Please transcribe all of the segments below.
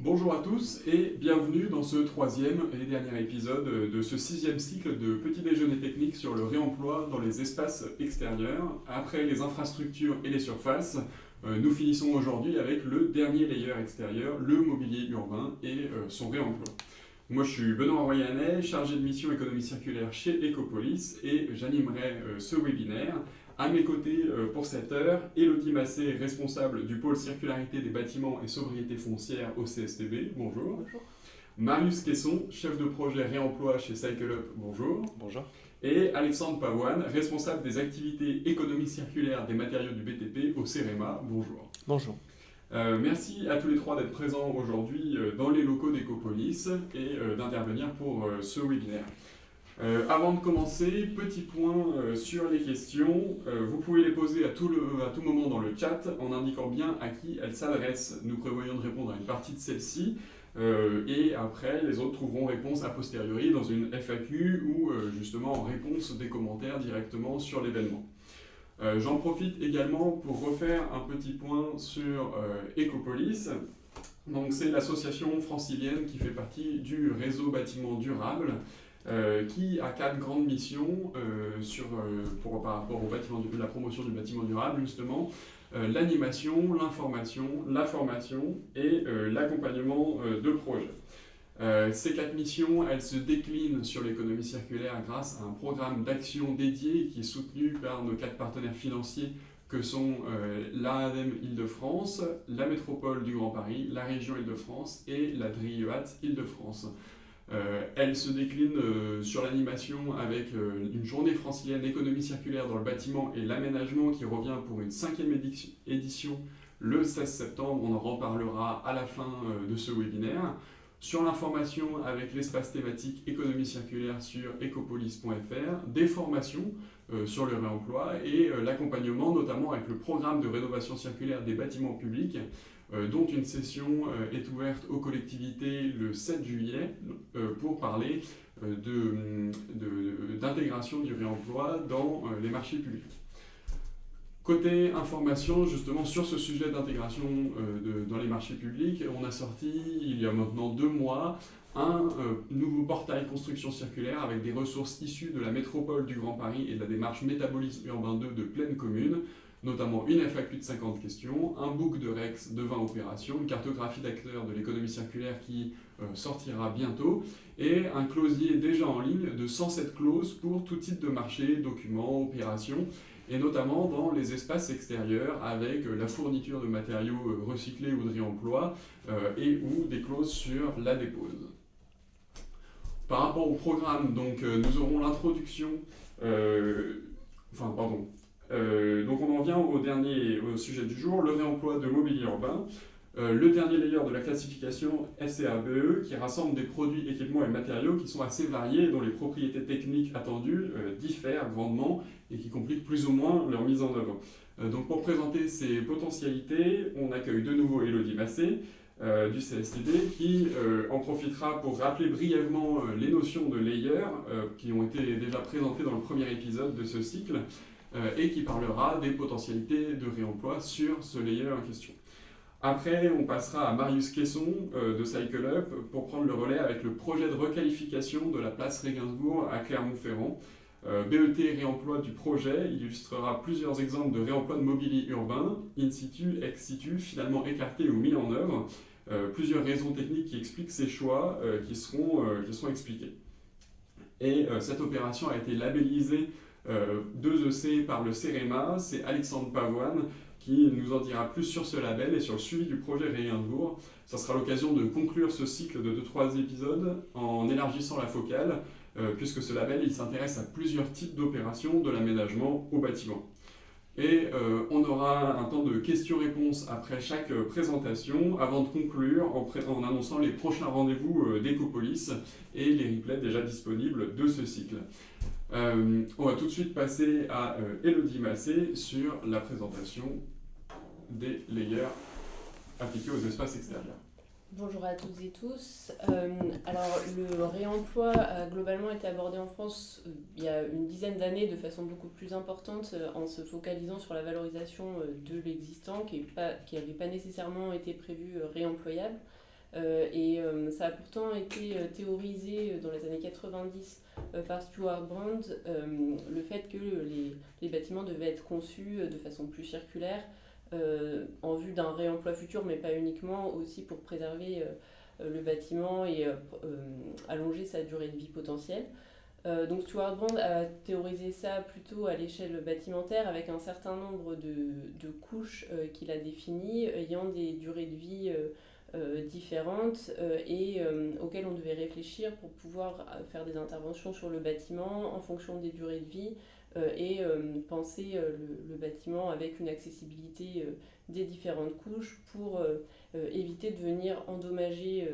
Bonjour à tous et bienvenue dans ce troisième et dernier épisode de ce sixième cycle de petit déjeuner technique sur le réemploi dans les espaces extérieurs. Après les infrastructures et les surfaces, nous finissons aujourd'hui avec le dernier layer extérieur, le mobilier urbain et son réemploi. Moi je suis Benoît Royanet, chargé de mission économie circulaire chez Ecopolis et j'animerai ce webinaire. À mes côtés pour cette heure, Élodie Massé, responsable du pôle circularité des bâtiments et sobriété foncière au CSTB. Bonjour. Bonjour. Marius Quesson, chef de projet réemploi chez CycleUp. Bonjour. Bonjour. Et Alexandre Pavoine, responsable des activités économie circulaire des matériaux du BTP au CEREMA. Bonjour. Bonjour. Merci à tous les trois d'être présents aujourd'hui dans les locaux d'Ecopolis et d'intervenir pour ce webinaire. Avant de commencer, petit point sur les questions. Vous pouvez les poser à tout moment dans le chat en indiquant bien à qui elles s'adressent. Nous prévoyons de répondre à une partie de celle-ci et après les autres trouveront réponse a posteriori dans une FAQ ou justement en réponse des commentaires directement sur l'événement. J'en profite également pour refaire un petit point sur Ecopolis. Donc c'est l'association francilienne qui fait partie du réseau bâtiment durable. Qui a 4 grandes missions par rapport la promotion du bâtiment durable, justement, l'animation, l'information, la formation et l'accompagnement de projets. Ces 4 missions, elles se déclinent sur l'économie circulaire grâce à un programme d'action dédié qui est soutenu par nos 4 partenaires financiers que sont l'ADEME Île-de-France, la métropole du Grand Paris, la région Île-de-France et la DRIEAT Île-de-France. Elle se décline sur l'animation avec une journée francilienne d'économie circulaire dans le bâtiment et l'aménagement qui revient pour une 5e édition le 16 septembre. On en reparlera à la fin de ce webinaire. Sur l'information avec l'espace thématique économie circulaire sur ecopolis.fr, des formations sur le réemploi et l'accompagnement notamment avec le programme de rénovation circulaire des bâtiments publics dont une session est ouverte aux collectivités le 7 juillet pour parler d'intégration du réemploi dans les marchés publics. Côté information, justement, sur ce sujet d'intégration dans les marchés publics, on a sorti, il y a maintenant 2 mois, un nouveau portail construction circulaire avec des ressources issues de la métropole du Grand Paris et de la démarche Métabolisme Urbain 2 de pleine commune, notamment une FAQ de 50 questions, un book de REX de 20 opérations, une cartographie d'acteurs de l'économie circulaire qui sortira bientôt, et un clausier déjà en ligne de 107 clauses pour tout type de marché, documents, opérations, et notamment dans les espaces extérieurs avec la fourniture de matériaux recyclés ou de réemploi et ou des clauses sur la dépose. Par rapport au programme, donc, nous aurons l'introduction, donc on en vient au sujet du jour, le réemploi de mobilier urbain. Le dernier layer de la classification SCRBE qui rassemble des produits, équipements et matériaux qui sont assez variés et dont les propriétés techniques attendues diffèrent grandement et qui compliquent plus ou moins leur mise en œuvre. Donc pour présenter ces potentialités, on accueille de nouveau Élodie Massé du CSTB qui en profitera pour rappeler brièvement les notions de layer qui ont été déjà présentées dans le premier épisode de ce cycle et qui parlera des potentialités de réemploi sur ce layer en question. Après, on passera à Marius Quesson de CycleUp pour prendre le relais avec le projet de requalification de la place Regensburg à Clermont-Ferrand. BET réemploi du projet illustrera plusieurs exemples de réemploi de mobilier urbain, in situ, ex situ, finalement écartés ou mis en œuvre. Plusieurs raisons techniques qui expliquent ces choix qui seront expliqués. Et cette opération a été labellisée 2EC par le CEREMA, c'est Alexandre Pavoine qui nous en dira plus sur ce label et sur le suivi du projet Regensburg. Ça sera l'occasion de conclure ce cycle de 2-3 épisodes en élargissant la focale, puisque ce label il s'intéresse à plusieurs types d'opérations de l'aménagement au bâtiment. Et on aura un temps de questions-réponses après chaque présentation, avant de conclure en annonçant les prochains rendez-vous d'Ecopolis et les replays déjà disponibles de ce cycle. On va tout de suite passer à Élodie Massé sur la présentation des layers appliqués aux espaces extérieurs. Bonjour à toutes et tous. Alors le réemploi a globalement été abordé en France il y a une dizaine d'années de façon beaucoup plus importante en se focalisant sur la valorisation de l'existant qui n'avait pas nécessairement été prévu réemployable. Ça a pourtant été théorisé dans les années 90 par Stuart Brand, le fait que les bâtiments devaient être conçus de façon plus circulaire en vue d'un réemploi futur, mais pas uniquement, aussi pour préserver le bâtiment et allonger sa durée de vie potentielle. Donc Stuart Brand a théorisé ça plutôt à l'échelle bâtimentaire avec un certain nombre de couches qu'il a définies ayant des durées de vie différentes auxquelles on devait réfléchir pour pouvoir faire des interventions sur le bâtiment en fonction des durées de vie penser le bâtiment avec une accessibilité des différentes couches pour éviter de venir endommager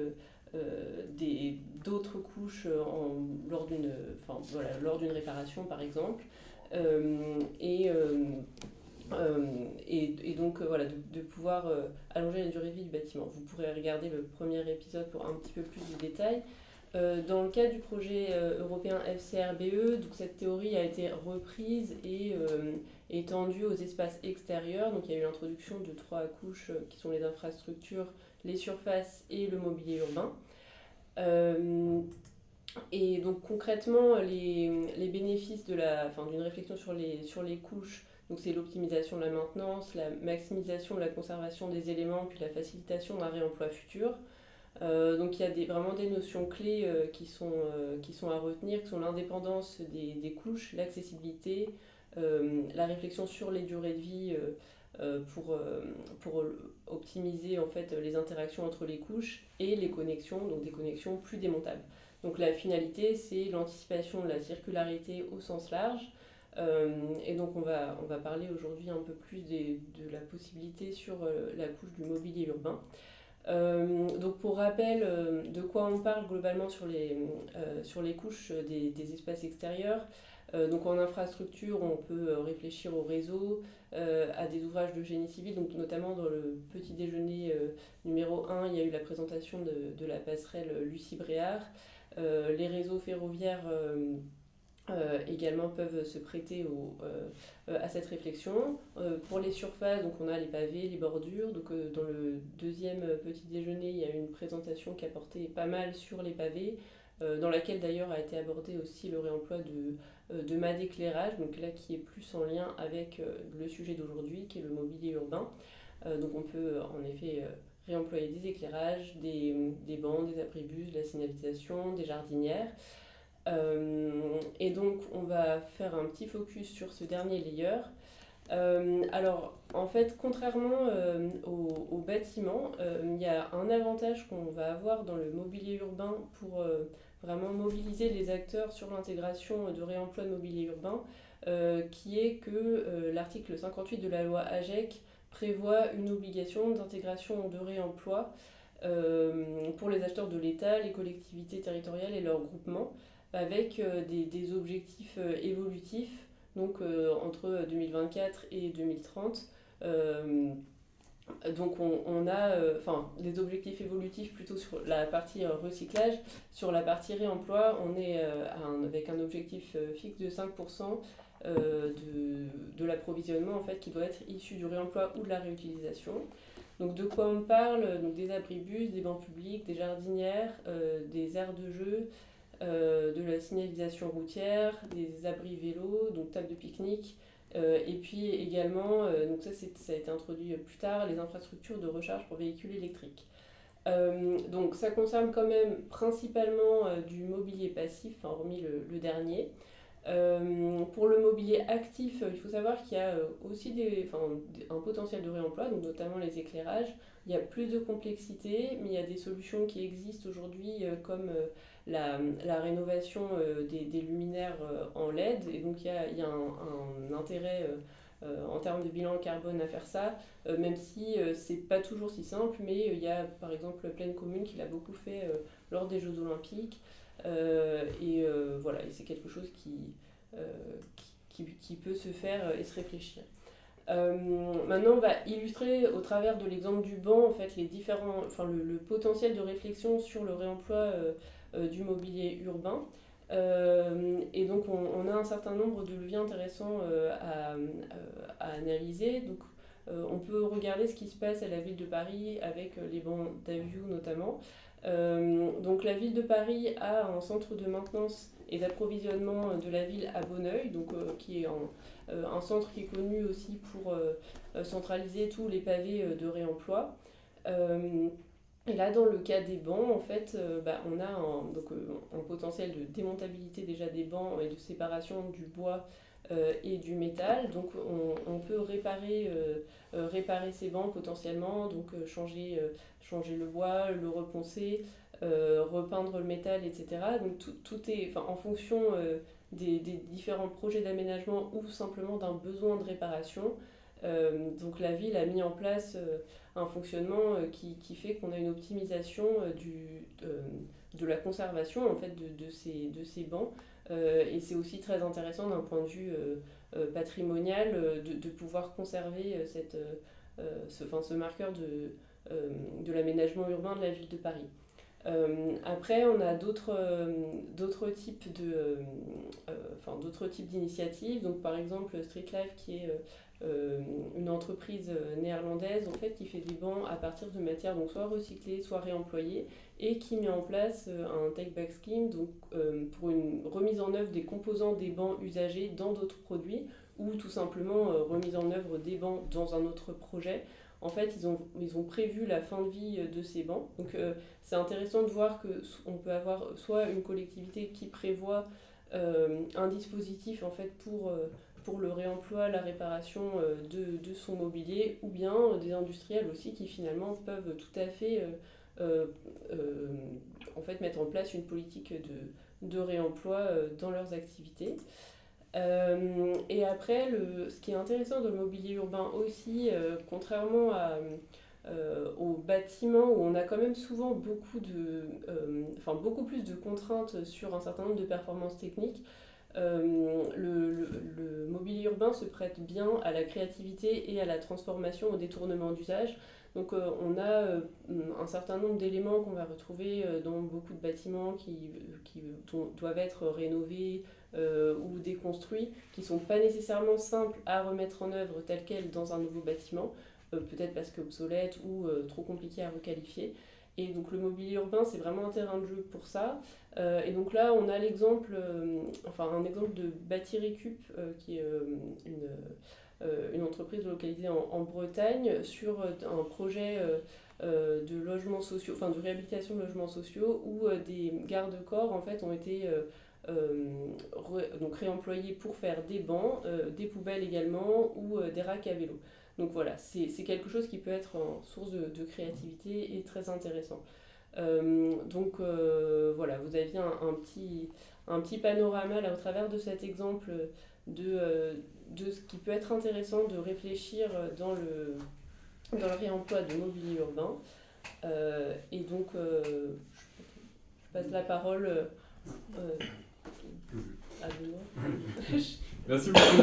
d'autres couches lors d'une réparation par exemple. Donc voilà, de pouvoir allonger la durée de vie du bâtiment. Vous pourrez regarder le premier épisode pour un petit peu plus de détails. Dans le cas du projet européen FCRBE, donc cette théorie a été reprise et étendue aux espaces extérieurs. Donc il y a eu l'introduction de 3 couches qui sont les infrastructures, les surfaces et le mobilier urbain. Et donc concrètement, les bénéfices d'une réflexion sur les couches, donc c'est l'optimisation de la maintenance, la maximisation de la conservation des éléments, puis la facilitation d'un réemploi futur. Donc il y a vraiment des notions clés qui sont à retenir, qui sont l'indépendance des couches, l'accessibilité, la réflexion sur les durées de vie pour optimiser en fait les interactions entre les couches et les connexions, donc des connexions plus démontables. Donc la finalité, c'est l'anticipation de la circularité au sens large. Et donc on va parler aujourd'hui un peu plus de la possibilité sur la couche du mobilier urbain. Donc pour rappel, de quoi on parle globalement sur les couches des espaces extérieurs. Donc en infrastructure, on peut réfléchir au réseau, à des ouvrages de génie civil, donc notamment dans le petit déjeuner numéro 1, il y a eu la présentation de la passerelle Lucie Bréard. Les réseaux ferroviaires également peuvent se prêter à cette réflexion. Pour les surfaces, donc on a les pavés, les bordures. Donc, dans le deuxième petit déjeuner, il y a eu une présentation qui a porté pas mal sur les pavés, dans laquelle d'ailleurs a été abordé aussi le réemploi de mâts d'éclairage, donc là qui est plus en lien avec le sujet d'aujourd'hui, qui est le mobilier urbain. Donc on peut en effet réemployer des éclairages, des bancs, des abribus, de la signalisation, des jardinières. Et donc on va faire un petit focus sur ce dernier layer. Alors en fait, contrairement au bâtiment, il y a un avantage qu'on va avoir dans le mobilier urbain pour vraiment mobiliser les acteurs sur l'intégration de réemploi de mobilier urbain, qui est que l'article 58 de la loi AGEC prévoit une obligation d'intégration de réemploi pour les acteurs de l'État, les collectivités territoriales et leurs groupements, avec des objectifs évolutifs, donc entre 2024 et 2030. Donc on a des objectifs évolutifs plutôt sur la partie recyclage. Sur la partie réemploi, on est avec un objectif fixe de 5% de l'approvisionnement en fait, qui doit être issu du réemploi ou de la réutilisation. Donc de quoi on parle? Donc des abribus, des bancs publics, des jardinières, des aires de jeu, de la signalisation routière, des abris vélos, donc tables de pique-nique, et puis également, donc ça a été introduit plus tard, les infrastructures de recharge pour véhicules électriques. Donc ça concerne quand même principalement du mobilier passif, hormis le dernier. Pour le mobilier actif, il faut savoir qu'il y a aussi un potentiel de réemploi, donc notamment les éclairages. Il y a plus de complexité, mais il y a des solutions qui existent aujourd'hui comme la rénovation des luminaires en LED. Et donc il y a un intérêt en termes de bilan carbone à faire ça, même si c'est pas toujours si simple, mais il y a par exemple Pleine Commune qui l'a beaucoup fait lors des Jeux Olympiques. Voilà, et c'est quelque chose qui peut se faire et se réfléchir. Maintenant, on va illustrer au travers de l'exemple du banc en fait, le potentiel de réflexion sur le réemploi du mobilier urbain. Et donc, on a un certain nombre de leviers intéressants à analyser. Donc, On peut regarder ce qui se passe à la ville de Paris avec les bancs d'Avio notamment. Donc la ville de Paris a un centre de maintenance et d'approvisionnement de la ville à Bonneuil, donc, qui est un centre qui est connu aussi pour centraliser tous les pavés de réemploi. Et là, dans le cas des bancs, en fait, on a un potentiel de démontabilité déjà des bancs et de séparation du bois et du métal. Donc on peut réparer ces bancs potentiellement, donc changer le bois, le reponcer, repeindre le métal, etc. Donc tout est en fonction des différents projets d'aménagement ou simplement d'un besoin de réparation. Donc la ville a mis en place un fonctionnement qui fait qu'on a une optimisation de la conservation en fait, de ces bancs. Et c'est aussi très intéressant d'un point de vue patrimonial de pouvoir conserver ce marqueur de l'aménagement urbain de la ville de Paris. Après, on a d'autres types d'initiatives. Donc, par exemple, Streetlife, qui est une entreprise néerlandaise en fait, qui fait des bancs à partir de matières donc soit recyclées, soit réemployées, et qui met en place un take-back scheme donc, pour une remise en œuvre des composants des bancs usagés dans d'autres produits, ou tout simplement remise en œuvre des bancs dans un autre projet. En fait, ils ont prévu la fin de vie de ces bancs. Donc, c'est intéressant de voir qu'on peut avoir soit une collectivité qui prévoit un dispositif en fait, pour le réemploi, la réparation de son mobilier, ou bien des industriels aussi qui finalement peuvent tout à fait en fait, mettre en place une politique de réemploi dans leurs activités. Et après, ce qui est intéressant dans le mobilier urbain aussi, contrairement aux bâtiments où on a quand même souvent beaucoup plus de contraintes sur un certain nombre de performances techniques, le mobilier urbain se prête bien à la créativité et à la transformation, au détournement d'usage. Donc on a un certain nombre d'éléments qu'on va retrouver dans beaucoup de bâtiments qui doivent être rénovés ou déconstruits, qui ne sont pas nécessairement simples à remettre en œuvre tels quels dans un nouveau bâtiment, peut-être parce qu'obsolètes ou trop compliqués à requalifier. Et donc le mobilier urbain, c'est vraiment un terrain de jeu pour ça. Et donc là, on a un exemple de Bâti Récup, qui est une entreprise localisée en Bretagne, sur un projet de logements sociaux, de réhabilitation de logements sociaux, où des garde-corps en fait, ont été donc réemployés pour faire des bancs, des poubelles également, ou des racks à vélo. Donc voilà, c'est quelque chose qui peut être en source de créativité et très intéressant. Voilà, vous aviez un petit panorama là au travers de cet exemple de ce qui peut être intéressant de réfléchir dans le réemploi de mobilier urbain. Et donc, je passe la parole à Benoît. Merci beaucoup.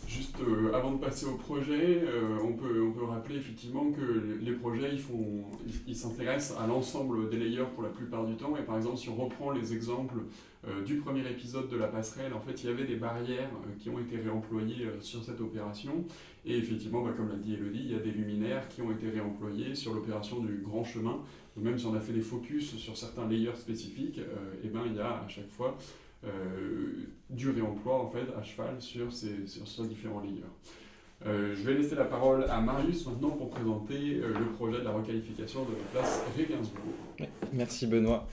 Juste avant de passer au projet, on peut rappeler effectivement que les projets ils s'intéressent à l'ensemble des layers pour la plupart du temps. Et par exemple, si on reprend les exemples du premier épisode de la passerelle, en fait, il y avait des barrières qui ont été réemployées sur cette opération. Et effectivement, comme l'a dit Elodie, il y a des luminaires qui ont été réemployés sur l'opération du grand chemin. Donc même si on a fait des focus sur certains layers spécifiques, il y a à chaque fois du réemploi en fait à cheval sur ces différents layers. Je vais laisser la parole à Marius maintenant pour présenter le projet de la requalification de la place Regensburg. Merci Benoît.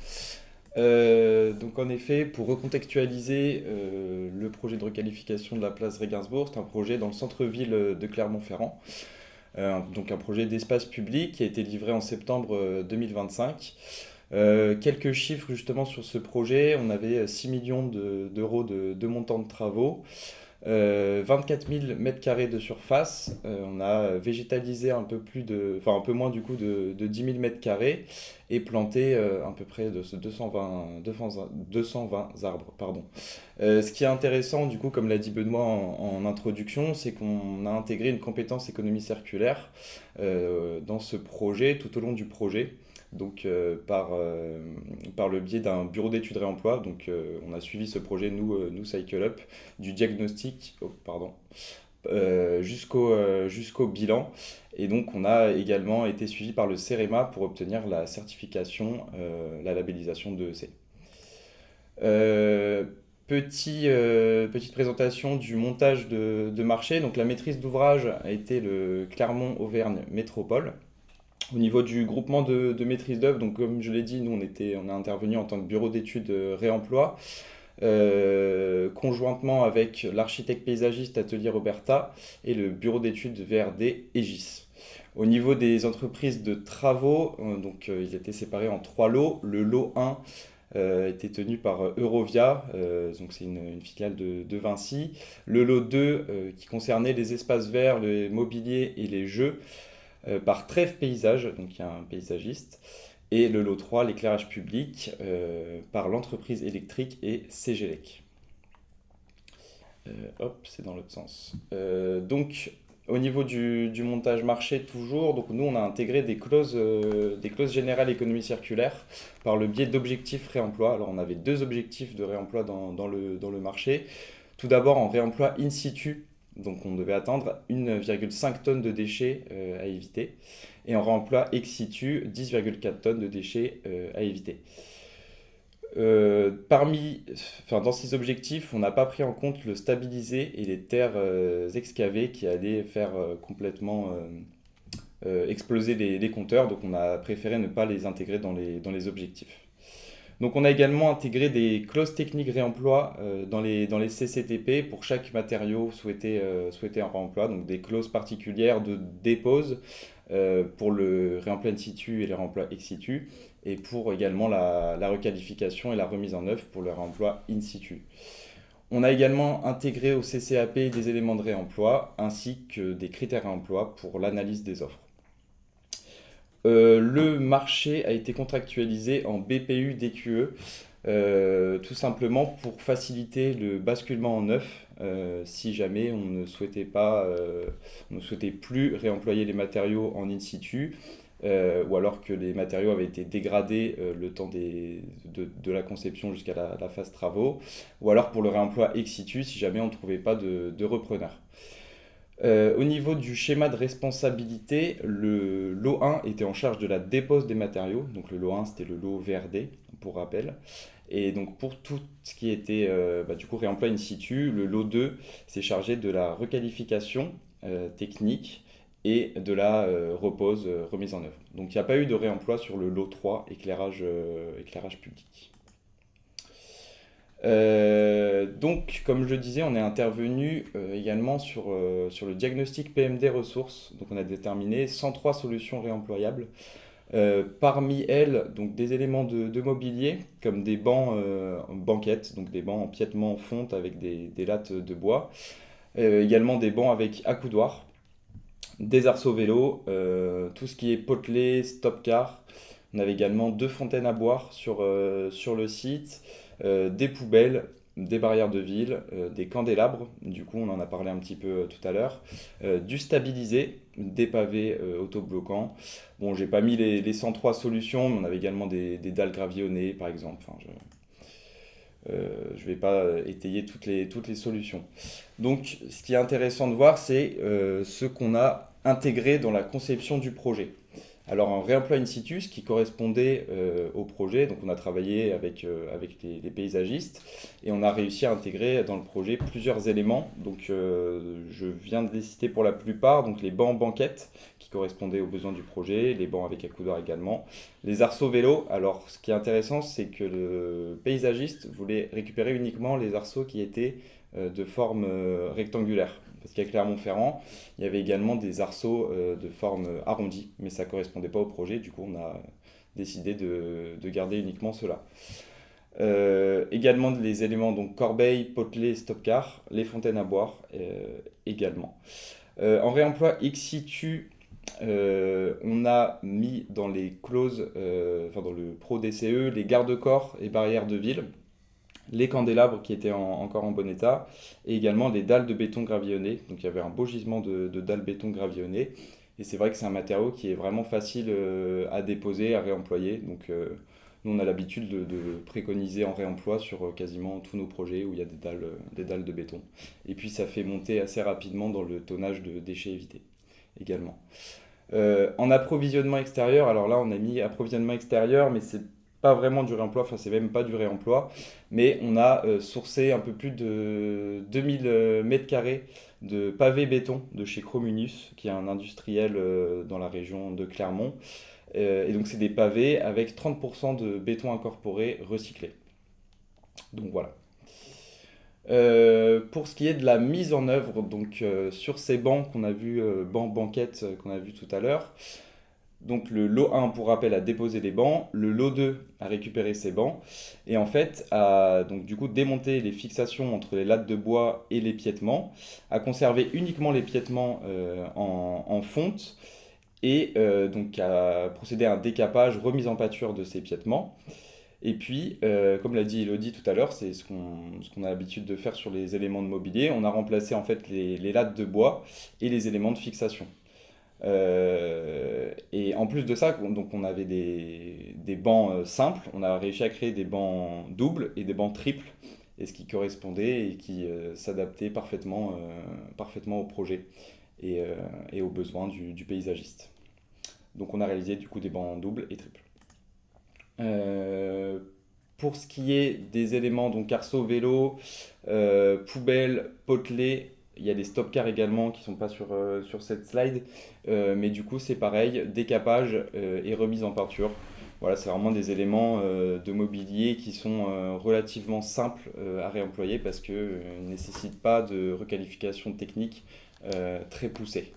Donc en effet, pour recontextualiser le projet de requalification de la place Regensburg, c'est un projet dans le centre-ville de Clermont-Ferrand. Donc un projet d'espace public qui a été livré en septembre 2025. Quelques chiffres justement sur ce projet. On avait 6 millions d'euros de montant de travaux, 24 000 m² de surface. On a végétalisé un peu moins du coup de 10 000 m² et planté à peu près de 220 arbres. Ce qui est intéressant du coup, comme l'a dit Benoît en introduction, c'est qu'on a intégré une compétence économie circulaire dans ce projet, tout au long du projet. Donc par le biais d'un bureau d'études réemploi, donc on a suivi ce projet nous Cycle Up, du diagnostic jusqu'au bilan. Et donc, on a également été suivi par le CEREMA pour obtenir la certification, la labellisation de EC. Petite présentation du montage de marché. Donc, la maîtrise d'ouvrage a été le Clermont-Auvergne Métropole. Au niveau du groupement de maîtrise d'œuvre, donc comme je l'ai dit, nous on a intervenu en tant que bureau d'études réemploi, conjointement avec l'architecte paysagiste Atelier Roberta et le bureau d'études VRD Aegis. Au niveau des entreprises de travaux, ils étaient séparés en 3 lots. Le lot 1 était tenu par Eurovia, donc c'est une filiale de Vinci. Le lot 2 qui concernait les espaces verts, le mobilier et les jeux, par Trèves Paysage, donc il y a un paysagiste. Et le lot 3, l'éclairage public, par l'entreprise électrique et Cégélec. C'est dans l'autre sens. Donc, au niveau du montage marché, toujours, donc nous, on a intégré des clauses générales économie circulaire par le biais d'objectifs réemploi. Alors, on avait 2 objectifs de réemploi dans le marché. Tout d'abord, en réemploi in situ, donc on devait attendre 1,5 tonnes de déchets à éviter. Et en réemploi ex situ, 10,4 tonnes de déchets à éviter. Dans ces objectifs, on n'a pas pris en compte le stabilisé et les terres excavées qui allaient faire complètement exploser les compteurs. Donc on a préféré ne pas les intégrer dans les objectifs. Donc on a également intégré des clauses techniques réemploi dans les CCTP pour chaque matériau souhaité en réemploi, donc des clauses particulières de dépose pour le réemploi in situ et les réemplois ex situ, et pour également la requalification et la remise en œuvre pour le réemploi in situ. On a également intégré au CCAP des éléments de réemploi ainsi que des critères réemploi pour l'analyse des offres. Le marché a été contractualisé en BPU DQE, tout simplement pour faciliter le basculement en neuf si jamais on ne souhaitait plus réemployer les matériaux en in situ, ou alors que les matériaux avaient été dégradés le temps de la conception jusqu'à la phase travaux, ou alors pour le réemploi ex situ si jamais on ne trouvait pas de repreneur. Au niveau du schéma de responsabilité, le lot 1 était en charge de la dépose des matériaux. Donc le lot 1, c'était le lot VRD, pour rappel. Et donc pour tout ce qui était réemploi in situ, le lot 2 s'est chargé de la requalification technique et de la remise en œuvre. Donc il n'y a pas eu de réemploi sur le lot 3, éclairage public. Donc, comme je le disais, on est intervenu également sur le diagnostic PMD ressources. Donc, on a déterminé 103 solutions réemployables. Parmi elles, donc, des éléments de mobilier, comme des bancs banquettes, donc des bancs en piétement fonte avec des lattes de bois. Également des bancs avec accoudoir, des arceaux vélos, tout ce qui est potelet, stop-car. On avait également 2 fontaines à boire sur le site. Des poubelles, des barrières de ville, des candélabres, du coup on en a parlé un petit peu tout à l'heure, du stabilisé, des pavés autobloquants. Bon, j'ai pas mis les 103 solutions, mais on avait également des dalles gravillonnées par exemple. Enfin, je vais pas étayer toutes les solutions. Donc ce qui est intéressant de voir, c'est ce qu'on a intégré dans la conception du projet. Alors en réemploi in situ, ce qui correspondait au projet, donc on a travaillé avec les paysagistes et on a réussi à intégrer dans le projet plusieurs éléments. Donc je viens de les citer pour la plupart, donc les bancs banquettes qui correspondaient aux besoins du projet, les bancs avec accoudoir également, les arceaux vélos. Alors ce qui est intéressant, c'est que le paysagiste voulait récupérer uniquement les arceaux qui étaient de forme rectangulaire. Parce qu'à Clermont-Ferrand, il y avait également des arceaux de forme arrondie, mais ça ne correspondait pas au projet, du coup on a décidé de garder uniquement cela. Également les éléments donc corbeille, potelet, stop-car, les fontaines à boire également. En réemploi ex situ, on a mis dans les clauses, dans le pro DCE, les garde-corps et barrières de ville, les candélabres qui étaient encore en bon état, et également les dalles de béton gravillonnées. Donc il y avait un beau gisement de dalles béton gravillonnées, et c'est vrai que c'est un matériau qui est vraiment facile à déposer, à réemployer, donc Nous, on a l'habitude de préconiser en réemploi sur quasiment tous nos projets où il y a des dalles de béton. Et puis ça fait monter assez rapidement dans le tonnage de déchets évités également. En approvisionnement extérieur, alors là on a mis approvisionnement extérieur, mais c'est pas vraiment du réemploi, enfin c'est même pas du réemploi, mais on a sourcé un peu plus de 2000 mètres carrés de pavés béton de chez Chromunus, qui est un industriel dans la région de Clermont. Et donc c'est des pavés avec 30% de béton incorporé recyclé. Donc voilà. Pour ce qui est de la mise en œuvre, donc sur ces bancs qu'on a vu, banquettes qu'on a vu tout à l'heure, donc le lot 1 pour rappel a déposé les bancs, le lot 2 a récupéré ces bancs et en fait a donc du coup démonté les fixations entre les lattes de bois et les piétements, a conservé uniquement les piétements en fonte et donc a procédé à un décapage, remise en pâture de ces piétements. Et puis, comme l'a dit Elodie tout à l'heure, c'est ce qu'on a l'habitude de faire sur les éléments de mobilier. On a remplacé en fait les lattes de bois et les éléments de fixation. Et en plus de ça, donc on avait des bancs simples. On a réussi à créer des bancs doubles et des bancs triples, et ce qui correspondait et qui s'adaptait parfaitement au projet et aux besoins du paysagiste. Donc on a réalisé du coup des bancs doubles et triples. Pour ce qui est des éléments, donc arceaux, vélo, poubelle, potelets, il y a des stop-cars également qui ne sont pas sur cette slide, mais du coup c'est pareil, décapage et remise en peinture. Voilà, c'est vraiment des éléments de mobilier qui sont relativement simples à réemployer parce qu'ils ne nécessitent pas de requalification technique très poussée.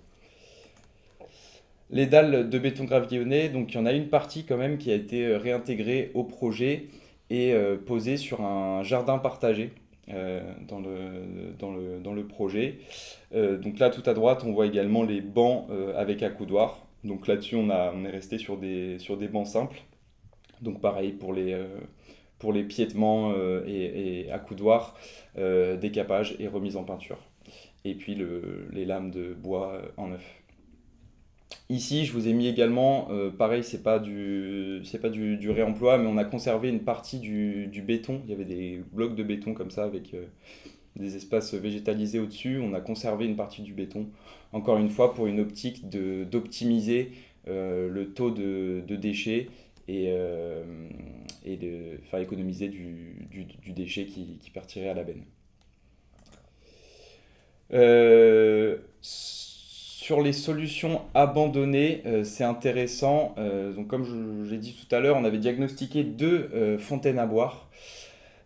Les dalles de béton gravillonné, donc il y en a une partie quand même qui a été réintégrée au projet et posée sur un jardin partagé dans le projet. Donc là tout à droite on voit également les bancs avec accoudoir. Donc là-dessus on est resté sur des bancs simples. Donc pareil pour les piétements et accoudoirs, décapage et remise en peinture. Et puis les lames de bois en neuf. Ici, je vous ai mis également, pareil, c'est pas du réemploi, mais on a conservé une partie du béton. Il y avait des blocs de béton comme ça avec des espaces végétalisés au-dessus. On a conservé une partie du béton, encore une fois, pour une optique d'optimiser le taux de déchets et de faire économiser du déchet qui partirait à la benne. Sur les solutions abandonnées, c'est intéressant. Donc comme je l'ai dit tout à l'heure, on avait diagnostiqué 2 fontaines à boire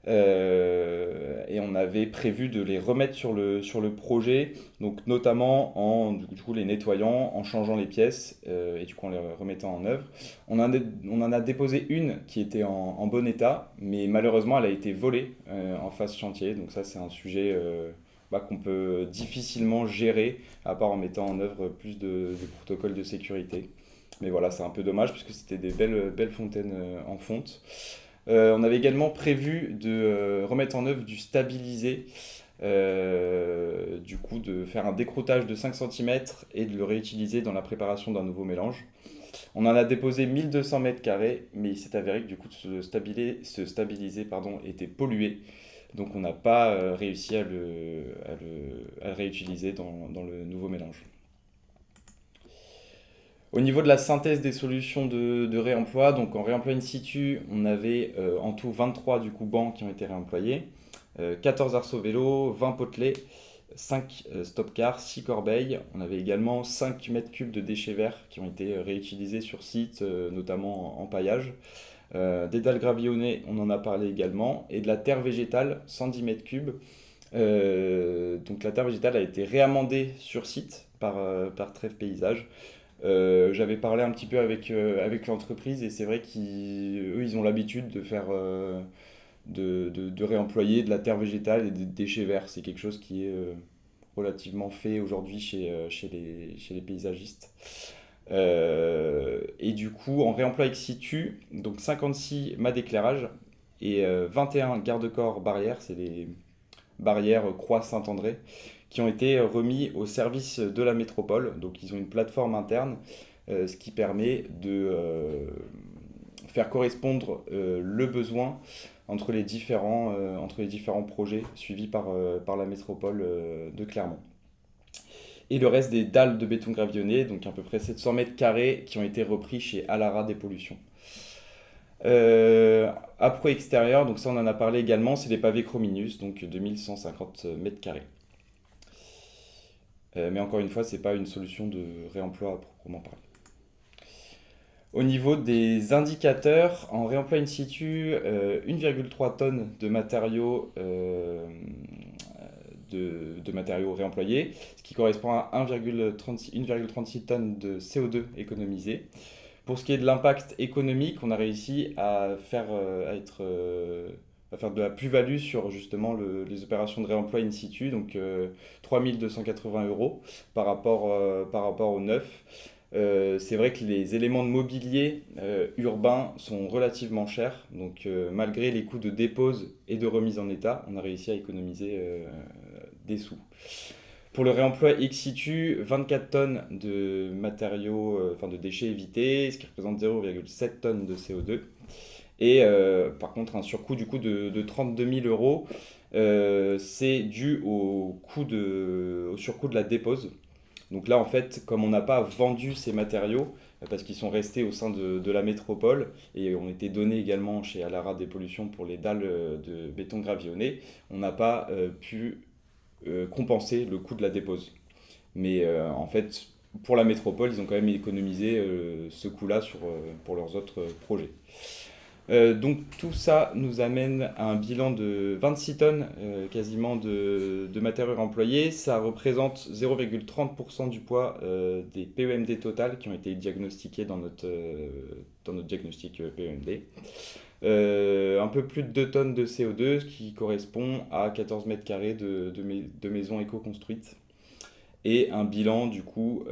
et on avait prévu de les remettre sur le projet, donc notamment en du coup, les nettoyant, en changeant les pièces et du coup en les remettant en œuvre. On en a déposé une qui était en bon état, mais malheureusement elle a été volée en phase chantier, donc ça c'est un sujet qu'on peut difficilement gérer, à part en mettant en œuvre plus de protocoles de sécurité. Mais voilà, c'est un peu dommage, puisque c'était des belles fontaines en fonte. On avait également prévu de remettre en œuvre du stabilisé, du coup de faire un décroûtage de 5 cm et de le réutiliser dans la préparation d'un nouveau mélange. On en a déposé 1200 m², mais il s'est avéré que du coup ce stabilisé était pollué. Donc on n'a pas réussi à le réutiliser dans le nouveau mélange. Au niveau de la synthèse des solutions de réemploi, donc en réemploi in situ, on avait en tout 23 du coup, bancs qui ont été réemployés, 14 arceaux vélos, 20 potelets, 5 stop-cars, 6 corbeilles. On avait également 5 m3 de déchets verts qui ont été réutilisés sur site, notamment en paillage. Des dalles gravillonnées, on en a parlé également, et de la terre végétale, 110 m3. Donc la terre végétale a été réamendée sur site par Trèves Paysage. J'avais parlé un petit peu avec l'entreprise et c'est vrai qu'eux ils ont l'habitude de faire de réemployer de la terre végétale et des déchets verts. C'est quelque chose qui est relativement fait aujourd'hui chez les paysagistes. Et du coup, en réemploi ex situ, donc 56 mâts d'éclairage et 21 garde-corps barrières, c'est les barrières Croix Saint-André, qui ont été remis au service de la métropole. Donc ils ont une plateforme interne, ce qui permet de faire correspondre le besoin entre les différents projets suivis par la métropole de Clermont. Et le reste des dalles de béton gravillonné, donc à peu près 700 mètres carrés, qui ont été repris chez Alara Dépollution. Après extérieur, donc ça on en a parlé également, c'est les pavés Chrominus, donc 2150 mètres carrés. Mais encore une fois, ce n'est pas une solution de réemploi à proprement parler. Au niveau des indicateurs, en réemploi in situ, 1,3 tonnes de matériaux, de matériaux réemployés, ce qui correspond à 1,36 tonnes de CO2 économisées. Pour ce qui est de l'impact économique, on a réussi à faire de la plus-value sur justement les opérations de réemploi in situ, donc 3 280 € par rapport au neuf. C'est vrai que les éléments de mobilier urbain sont relativement chers, donc malgré les coûts de dépose et de remise en état, on a réussi à économiser des sous. Pour le réemploi ex situ, 24 tonnes de matériaux, de déchets évités, ce qui représente 0,7 tonnes de CO2. Et par contre, un surcoût du coup de 32 000 €, c'est dû au surcoût de la dépose. Donc là, en fait, comme on n'a pas vendu ces matériaux, parce qu'ils sont restés au sein de la métropole et ont été donnés également chez Alara Dépollution pour les dalles de béton gravillonné, on n'a pas pu compenser le coût de la dépose. Mais en fait, pour la métropole, ils ont quand même économisé ce coût-là pour leurs autres projets. Donc tout ça nous amène à un bilan de 26 tonnes quasiment de matériaux employés. Ça représente 0,30% du poids des PEMD total qui ont été diagnostiqués dans notre diagnostic PEMD. Un peu plus de 2 tonnes de CO2, ce qui correspond à 14 mètres carrés de maisons éco-construites. Et un bilan du coup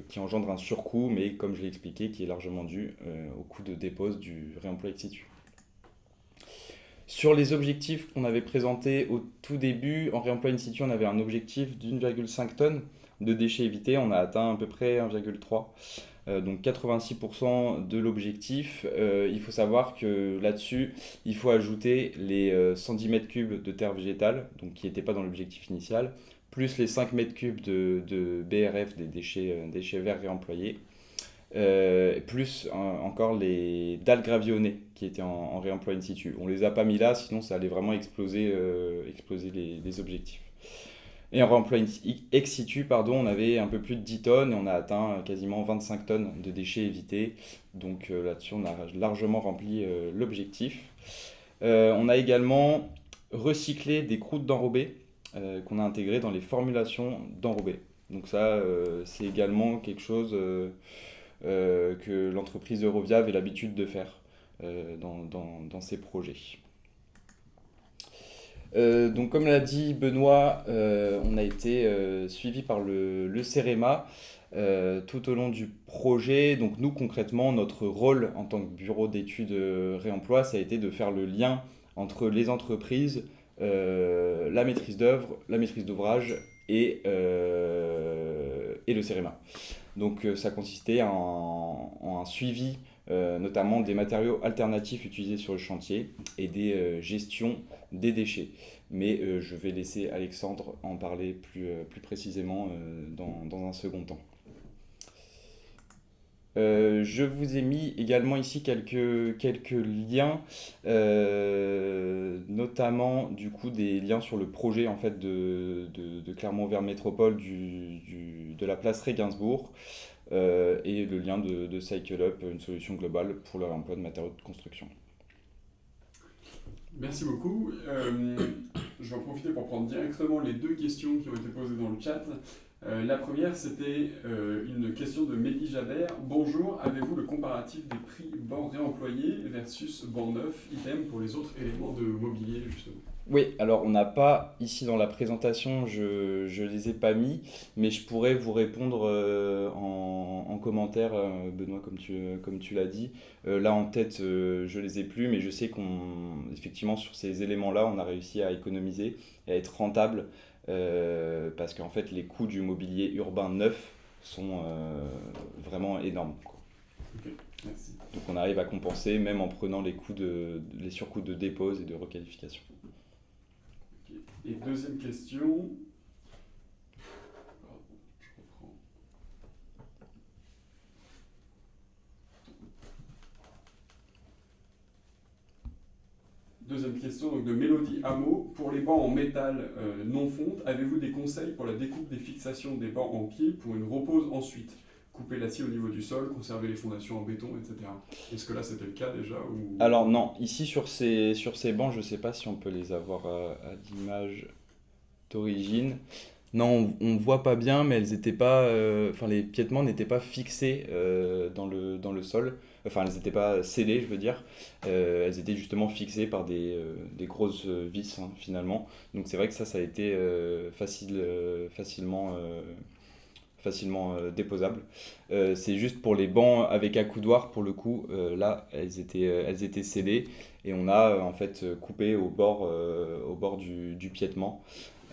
qui engendre un surcoût, mais comme je l'ai expliqué, qui est largement dû au coût de dépose du réemploi ex situ. Sur les objectifs qu'on avait présentés au tout début, en réemploi in situ, on avait un objectif d'1,5 tonnes de déchets évités. On a atteint à peu près 1,3. Donc 86% de l'objectif. Il faut savoir que là-dessus, il faut ajouter les 110 mètres cubes de terre végétale, donc qui n'étaient pas dans l'objectif initial, plus les 5 mètres cubes de BRF, des déchets verts réemployés, plus encore les dalles gravillonnées qui étaient en réemploi in situ. On ne les a pas mis là, sinon ça allait vraiment exploser les objectifs. Et en réemploi ex situ, on avait un peu plus de 10 tonnes et on a atteint quasiment 25 tonnes de déchets évités. Donc là-dessus, on a largement rempli l'objectif. On a également recyclé des croûtes d'enrobés qu'on a intégrées dans les formulations d'enrobés. Donc ça, c'est également quelque chose que l'entreprise Eurovia avait l'habitude de faire dans ses projets. Donc comme l'a dit Benoît, on a été suivi par le CEREMA tout au long du projet. Donc nous concrètement, notre rôle en tant que bureau d'études réemploi, ça a été de faire le lien entre les entreprises, la maîtrise d'œuvre, la maîtrise d'ouvrage et le CEREMA. Donc ça consistait en un suivi notamment des matériaux alternatifs utilisés sur le chantier et des gestions des déchets. Mais je vais laisser Alexandre en parler plus précisément dans un second temps. Je vous ai mis également ici quelques liens, notamment du coup des liens sur le projet en fait de Clermont-Ferrand Métropole de la place Rey-Gainsbourg. Et le lien de Cycle Up, une solution globale pour le réemploi de matériaux de construction. Merci beaucoup. Je vais en profiter pour prendre directement les deux questions qui ont été posées dans le chat. La première, c'était une question de Mehdi Jabert. Bonjour, avez-vous le comparatif des prix bancs réemployés versus bancs neufs, idem pour les autres éléments de mobilier justement? Oui, alors on n'a pas, ici dans la présentation, je les ai pas mis, mais je pourrais vous répondre en commentaire, Benoît, comme tu l'as dit. Là en tête, je les ai plus, mais je sais effectivement sur ces éléments-là, on a réussi à économiser et à être rentable, parce qu'en fait les coûts du mobilier urbain neuf sont vraiment énormes, quoi. Ok, merci. Donc on arrive à compenser même en prenant les surcoûts de dépose et de requalification. Ok. Et deuxième question. Pardon, je reprends. Deuxième question donc de Mélodie Hameau. Pour les bancs en métal non fonte, avez-vous des conseils pour la découpe des fixations des bancs en pied pour une repose ensuite? Couper l'acier au niveau du sol, conserver les fondations en béton, etc. Est-ce que là c'était le cas déjà ou... Alors non, ici sur ces bancs, je ne sais pas si on peut les avoir à l'image d'origine. Non, on ne voit pas bien, mais elles étaient pas, les piétements n'étaient pas fixés dans le sol. Enfin, elles n'étaient pas scellées, je veux dire. Elles étaient justement fixées par des grosses vis, hein, finalement. Donc c'est vrai que ça a été facilement déposable. C'est juste pour les bancs avec accoudoir, pour le coup, là, elles étaient scellées et on a en fait coupé au bord du piétement.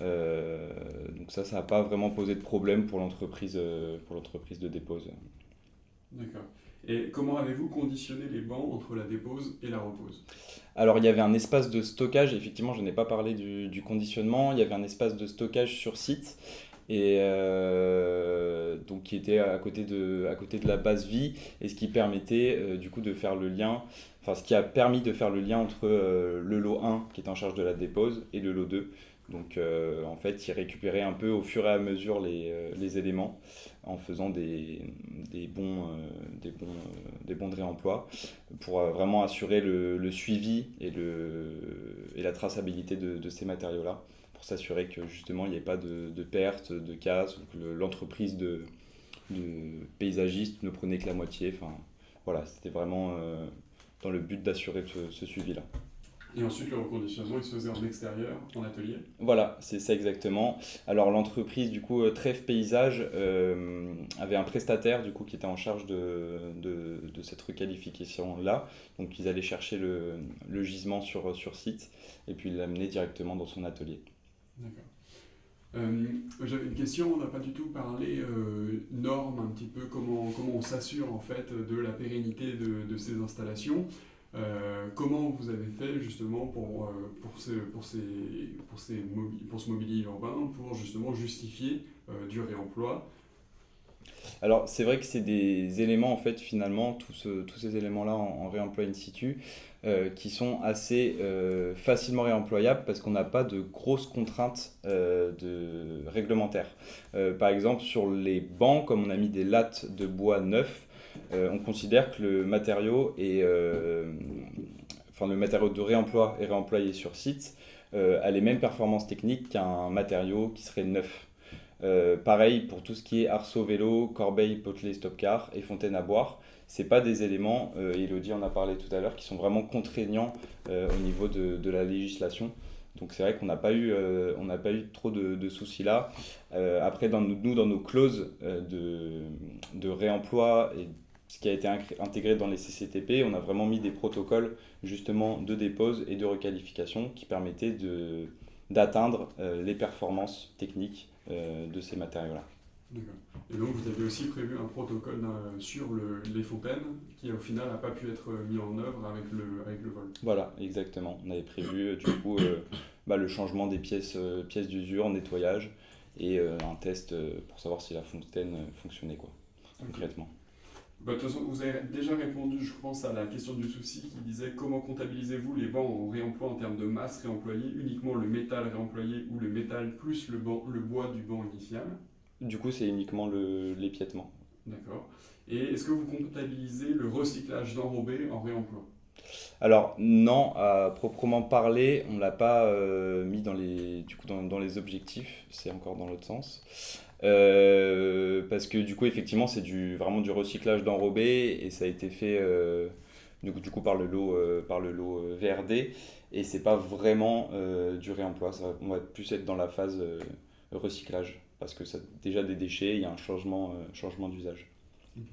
Donc ça n'a pas vraiment posé de problème pour l'entreprise de dépose. D'accord. Et comment avez-vous conditionné les bancs entre la dépose et la repose? Alors il y avait un espace de stockage, effectivement je n'ai pas parlé du conditionnement, il y avait un espace de stockage sur site et donc qui était à côté de la base vie et ce qui permettait du coup de faire le lien, enfin ce qui a permis de faire le lien entre le lot 1 qui est en charge de la dépose et le lot 2. Donc en fait, il récupérait un peu au fur et à mesure les éléments en faisant des bons de réemploi pour vraiment assurer le suivi et la traçabilité de ces matériaux-là, pour s'assurer que justement il n'y ait pas de perte, de casse, ou que l'entreprise de paysagiste ne prenait que la moitié. Enfin, voilà, c'était vraiment dans le but d'assurer ce suivi-là. Et ensuite, le reconditionnement, il se faisait en extérieur, en atelier? Voilà, c'est ça exactement. Alors l'entreprise du coup Trèfle Paysage avait un prestataire du coup qui était en charge de cette requalification-là. Donc ils allaient chercher le gisement sur site et puis l'amener directement dans son atelier. D'accord. J'avais une question, on n'a pas du tout parlé normes, un petit peu comment on s'assure en fait de la pérennité de ces installations. Comment vous avez fait justement pour ce mobilier urbain, pour justement justifier du réemploi? Alors c'est vrai que c'est des éléments en fait finalement, tous ces éléments-là en réemploi in situ, qui sont assez facilement réemployables parce qu'on n'a pas de grosses contraintes réglementaires. Par exemple sur les bancs, comme on a mis des lattes de bois neufs, on considère que le matériau le matériau de réemploi est réemployé sur site, a les mêmes performances techniques qu'un matériau qui serait neuf. Pareil pour tout ce qui est arceau vélo, corbeille, potelet, stop-car et fontaine à boire. C'est pas des éléments, Elodie en a parlé tout à l'heure, qui sont vraiment contraignants au niveau de la législation. Donc c'est vrai qu'on n'a pas eu trop de soucis là. Après, dans nos clauses de réemploi et ce qui a été intégré dans les CCTP, on a vraiment mis des protocoles justement de dépose et de requalification qui permettaient d'atteindre les performances techniques de ces matériaux-là. D'accord. Et donc vous avez aussi prévu un protocole sur les fontaines qui au final n'a pas pu être mis en œuvre avec le vol. Voilà, exactement. On avait prévu du coup le changement des pièces d'usure, nettoyage et un test pour savoir si la fontaine fonctionnait concrètement. De toute façon, vous avez déjà répondu, je pense, à la question du souci qui disait comment comptabilisez-vous les bancs en réemploi en termes de masse réemployée, uniquement le métal réemployé ou le métal plus le bois du banc initial? Du coup, c'est uniquement l'épiètement. D'accord. Et est-ce que vous comptabilisez le recyclage d'enrobés en réemploi? Alors non, à proprement parler, on ne l'a pas mis dans les objectifs, c'est encore dans l'autre sens. Parce que du coup, effectivement, c'est vraiment du recyclage d'enrobés et ça a été fait du coup par le lot VRD et c'est pas vraiment du réemploi. On va plus être dans la phase recyclage parce que c'est déjà des déchets, il y a un changement d'usage. Okay.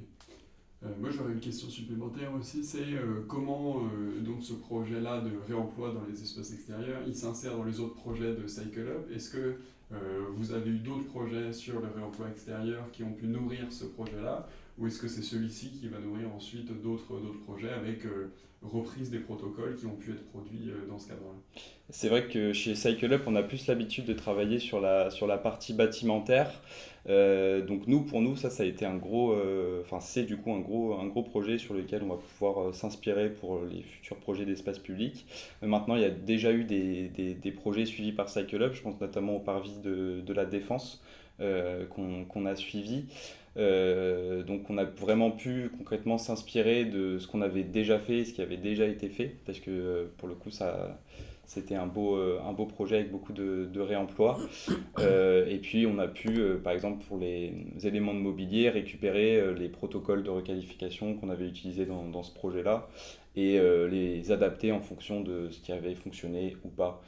Moi j'aurais une question supplémentaire aussi, c'est comment donc ce projet-là de réemploi dans les espaces extérieurs, il s'insère dans les autres projets de Cycle Up. Est-ce que vous avez eu d'autres projets sur le réemploi extérieur qui ont pu nourrir ce projet-là, ou est-ce que c'est celui-ci qui va nourrir ensuite d'autres projets avec reprise des protocoles qui ont pu être produits dans ce cadre-là? C'est vrai que chez CycleUp, on a plus l'habitude de travailler sur la partie bâtimentaire. Donc pour nous, ça a été un gros, c'est du coup un gros projet sur lequel on va pouvoir s'inspirer pour les futurs projets d'espace public. Maintenant, il y a déjà eu des projets suivis par CycleUp, je pense notamment au parvis de la Défense qu'on a suivi. Donc on a vraiment pu concrètement s'inspirer de ce qu'on avait déjà fait, ce qui avait déjà été fait, parce que pour le coup, c'était un beau projet avec beaucoup de réemploi. Et puis on a pu, par exemple pour les éléments de mobilier, récupérer les protocoles de requalification qu'on avait utilisés dans ce projet-là et les adapter en fonction de ce qui avait fonctionné ou pas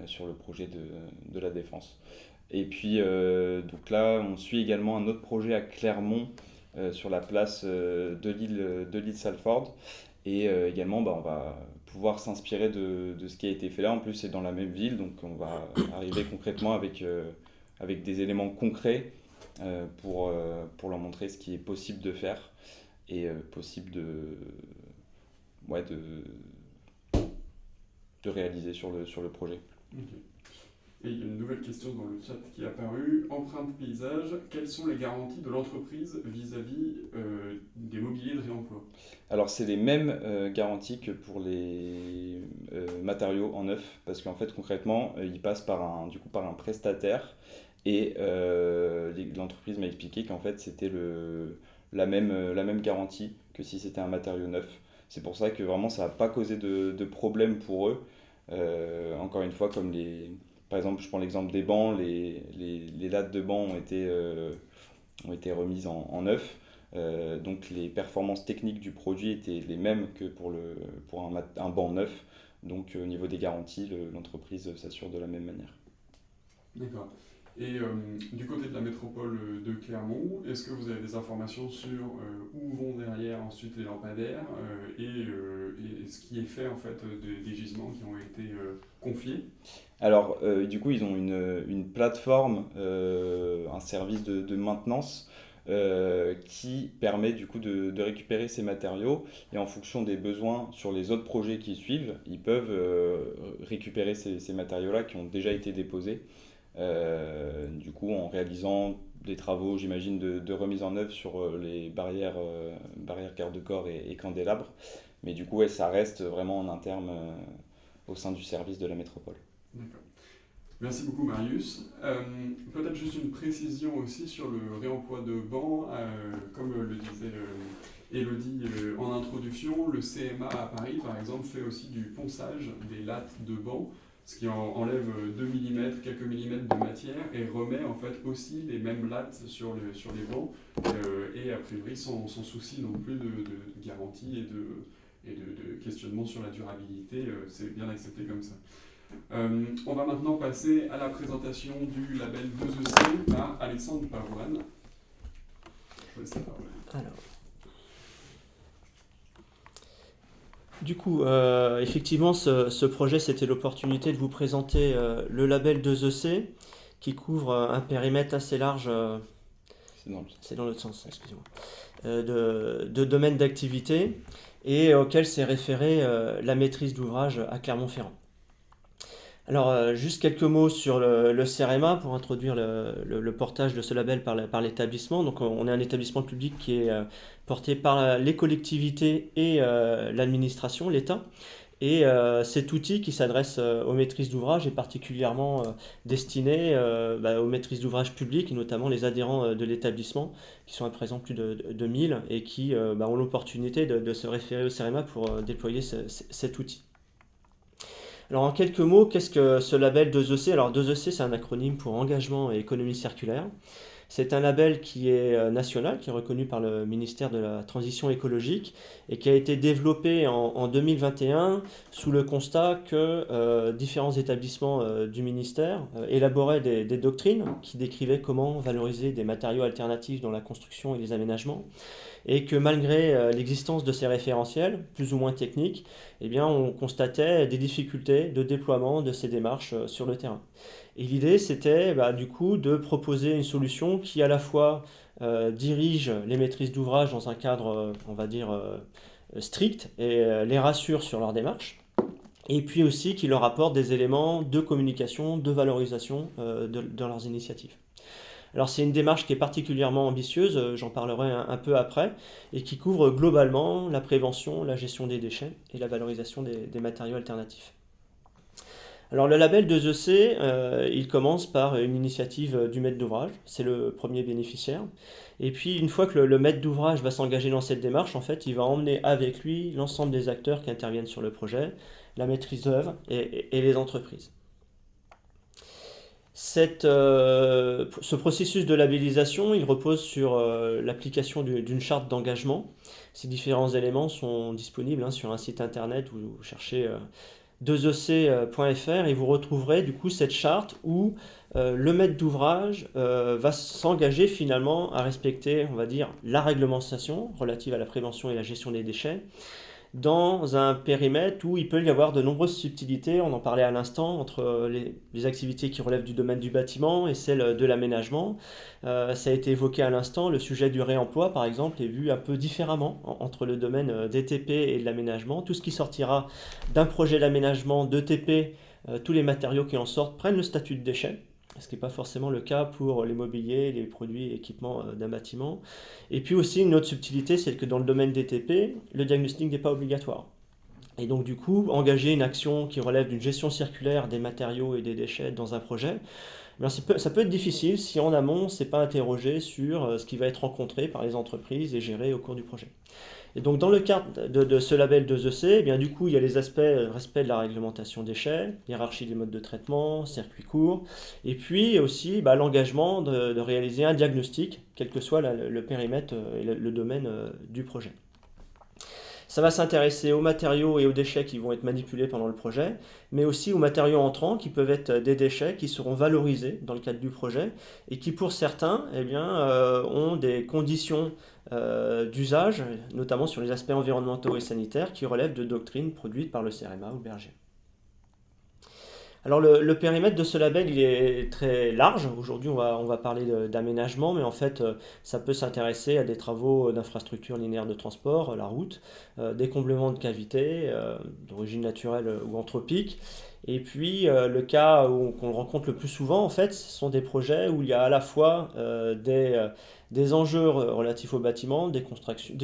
sur le projet de la Défense. Et puis donc là, on suit également un autre projet à Clermont sur la place de l'île Salford. Et également, on va pouvoir s'inspirer de ce qui a été fait là. En plus, c'est dans la même ville, donc on va arriver concrètement avec des éléments concrets pour leur montrer ce qui est possible de faire et possible de réaliser sur le projet. Okay. Et il y a une nouvelle question dans le chat qui est apparue. Empreinte paysage, quelles sont les garanties de l'entreprise vis-à-vis des mobiliers de réemploi? Alors c'est les mêmes garanties que pour les matériaux en neuf, parce qu'en fait concrètement ils passent par un prestataire et l'entreprise m'a expliqué qu'en fait c'était la même garantie que si c'était un matériau neuf. C'est pour ça que vraiment ça n'a pas causé de problème pour eux. Encore une fois, par exemple, je prends l'exemple des bancs, les lattes de bancs ont été remises en neuf. Donc les performances techniques du produit étaient les mêmes que pour un banc neuf. Donc au niveau des garanties, l'entreprise s'assure de la même manière. D'accord. Et du côté de la métropole de Clermont, est-ce que vous avez des informations sur où vont derrière ensuite les lampadaires et ce qui est fait en fait des gisements qui ont été confiés? Alors du coup ils ont une plateforme, un service de maintenance qui permet du coup de récupérer ces matériaux et en fonction des besoins sur les autres projets qui suivent, ils peuvent récupérer ces matériaux-là qui ont déjà été déposés. Du coup, en réalisant des travaux, j'imagine, de remise en œuvre sur les barrières garde-corps et candélabres. Mais du coup, ça reste vraiment en interne au sein du service de la métropole. D'accord. Merci beaucoup Marius. Peut-être juste une précision aussi sur le réemploi de bancs. Comme le disait Élodie en introduction, le CMA à Paris, par exemple, fait aussi du ponçage des lattes de bancs, ce qui enlève 2 mm, quelques millimètres de matière et remet en fait aussi les mêmes lattes sur les bancs et a priori sans souci non plus de garantie et de questionnement sur la durabilité, c'est bien accepté comme ça. On va maintenant passer à la présentation du label 2EC par Alexandre Pavoine. Je vous laisse la parole. Alors. Du coup, effectivement, ce projet, c'était l'opportunité de vous présenter le label 2EC qui couvre un périmètre assez large, c'est dans l'autre sens, excusez-moi, de domaines d'activité et auquel s'est référé la maîtrise d'ouvrage à Clermont-Ferrand. Alors, juste quelques mots sur le CEREMA pour introduire le portage de ce label par l'établissement. Donc, on est un établissement public qui est porté par les collectivités et l'administration, l'État. Et cet outil qui s'adresse aux maîtrises d'ouvrage est particulièrement destiné aux maîtrises d'ouvrage publiques, et notamment les adhérents de l'établissement, qui sont à présent plus de 1000 et qui ont l'opportunité de se référer au CEREMA pour déployer cet outil. Alors en quelques mots, qu'est-ce que ce label 2EC? Alors 2EC, c'est un acronyme pour engagement et économie circulaire. C'est un label qui est national, qui est reconnu par le ministère de la Transition écologique et qui a été développé en 2021 sous le constat que différents établissements du ministère élaboraient des doctrines qui décrivaient comment valoriser des matériaux alternatifs dans la construction et les aménagements, et que malgré l'existence de ces référentiels, plus ou moins techniques, eh bien, on constatait des difficultés de déploiement de ces démarches sur le terrain. Et l'idée, c'était du coup de proposer une solution qui à la fois dirige les maîtrises d'ouvrage dans un cadre, on va dire, strict et les rassure sur leur démarche, et puis aussi qui leur apporte des éléments de communication, de valorisation de leurs initiatives. Alors c'est une démarche qui est particulièrement ambitieuse, j'en parlerai un peu après, et qui couvre globalement la prévention, la gestion des déchets et la valorisation des matériaux alternatifs. Alors le label 2EC, il commence par une initiative du maître d'ouvrage, c'est le premier bénéficiaire. Et puis une fois que le maître d'ouvrage va s'engager dans cette démarche, en fait, il va emmener avec lui l'ensemble des acteurs qui interviennent sur le projet, la maîtrise d'œuvre et les entreprises. Ce processus de labellisation, il repose sur l'application d'une charte d'engagement. Ces différents éléments sont disponibles sur un site internet où vous cherchez 2ec.fr et vous retrouverez du coup cette charte où le maître d'ouvrage va s'engager finalement à respecter, on va dire, la réglementation relative à la prévention et la gestion des déchets dans un périmètre où il peut y avoir de nombreuses subtilités, on en parlait à l'instant, entre les activités qui relèvent du domaine du bâtiment et celles de l'aménagement. Ça a été évoqué à l'instant, le sujet du réemploi par exemple est vu un peu différemment entre le domaine des TP et de l'aménagement. Tout ce qui sortira d'un projet d'aménagement, de TP, tous les matériaux qui en sortent prennent le statut de déchet, ce qui n'est pas forcément le cas pour les mobiliers, les produits et équipements d'un bâtiment. Et puis aussi une autre subtilité, c'est que dans le domaine des TP, le diagnostic n'est pas obligatoire. Et donc du coup, engager une action qui relève d'une gestion circulaire des matériaux et des déchets dans un projet, ça peut être difficile si en amont, on ne s'est pas interrogé sur ce qui va être rencontré par les entreprises et géré au cours du projet. Et donc dans le cadre de ce label 2EC, du coup il y a les aspects respect de la réglementation déchets, hiérarchie des modes de traitement, circuit court, et puis aussi l'engagement de réaliser un diagnostic, quel que soit le périmètre et le domaine du projet. Ça va s'intéresser aux matériaux et aux déchets qui vont être manipulés pendant le projet, mais aussi aux matériaux entrants qui peuvent être des déchets qui seront valorisés dans le cadre du projet et qui pour certains ont des conditions d'usage, notamment sur les aspects environnementaux et sanitaires qui relèvent de doctrines produites par le CEREMA ou Berger. Alors le périmètre de ce label il est très large. Aujourd'hui on va parler d'aménagement, mais en fait ça peut s'intéresser à des travaux d'infrastructures linéaires de transport, la route, des comblements de cavités d'origine naturelle ou anthropique. Et puis le cas qu'on rencontre le plus souvent en fait, ce sont des projets où il y a à la fois des enjeux relatifs au bâtiment, des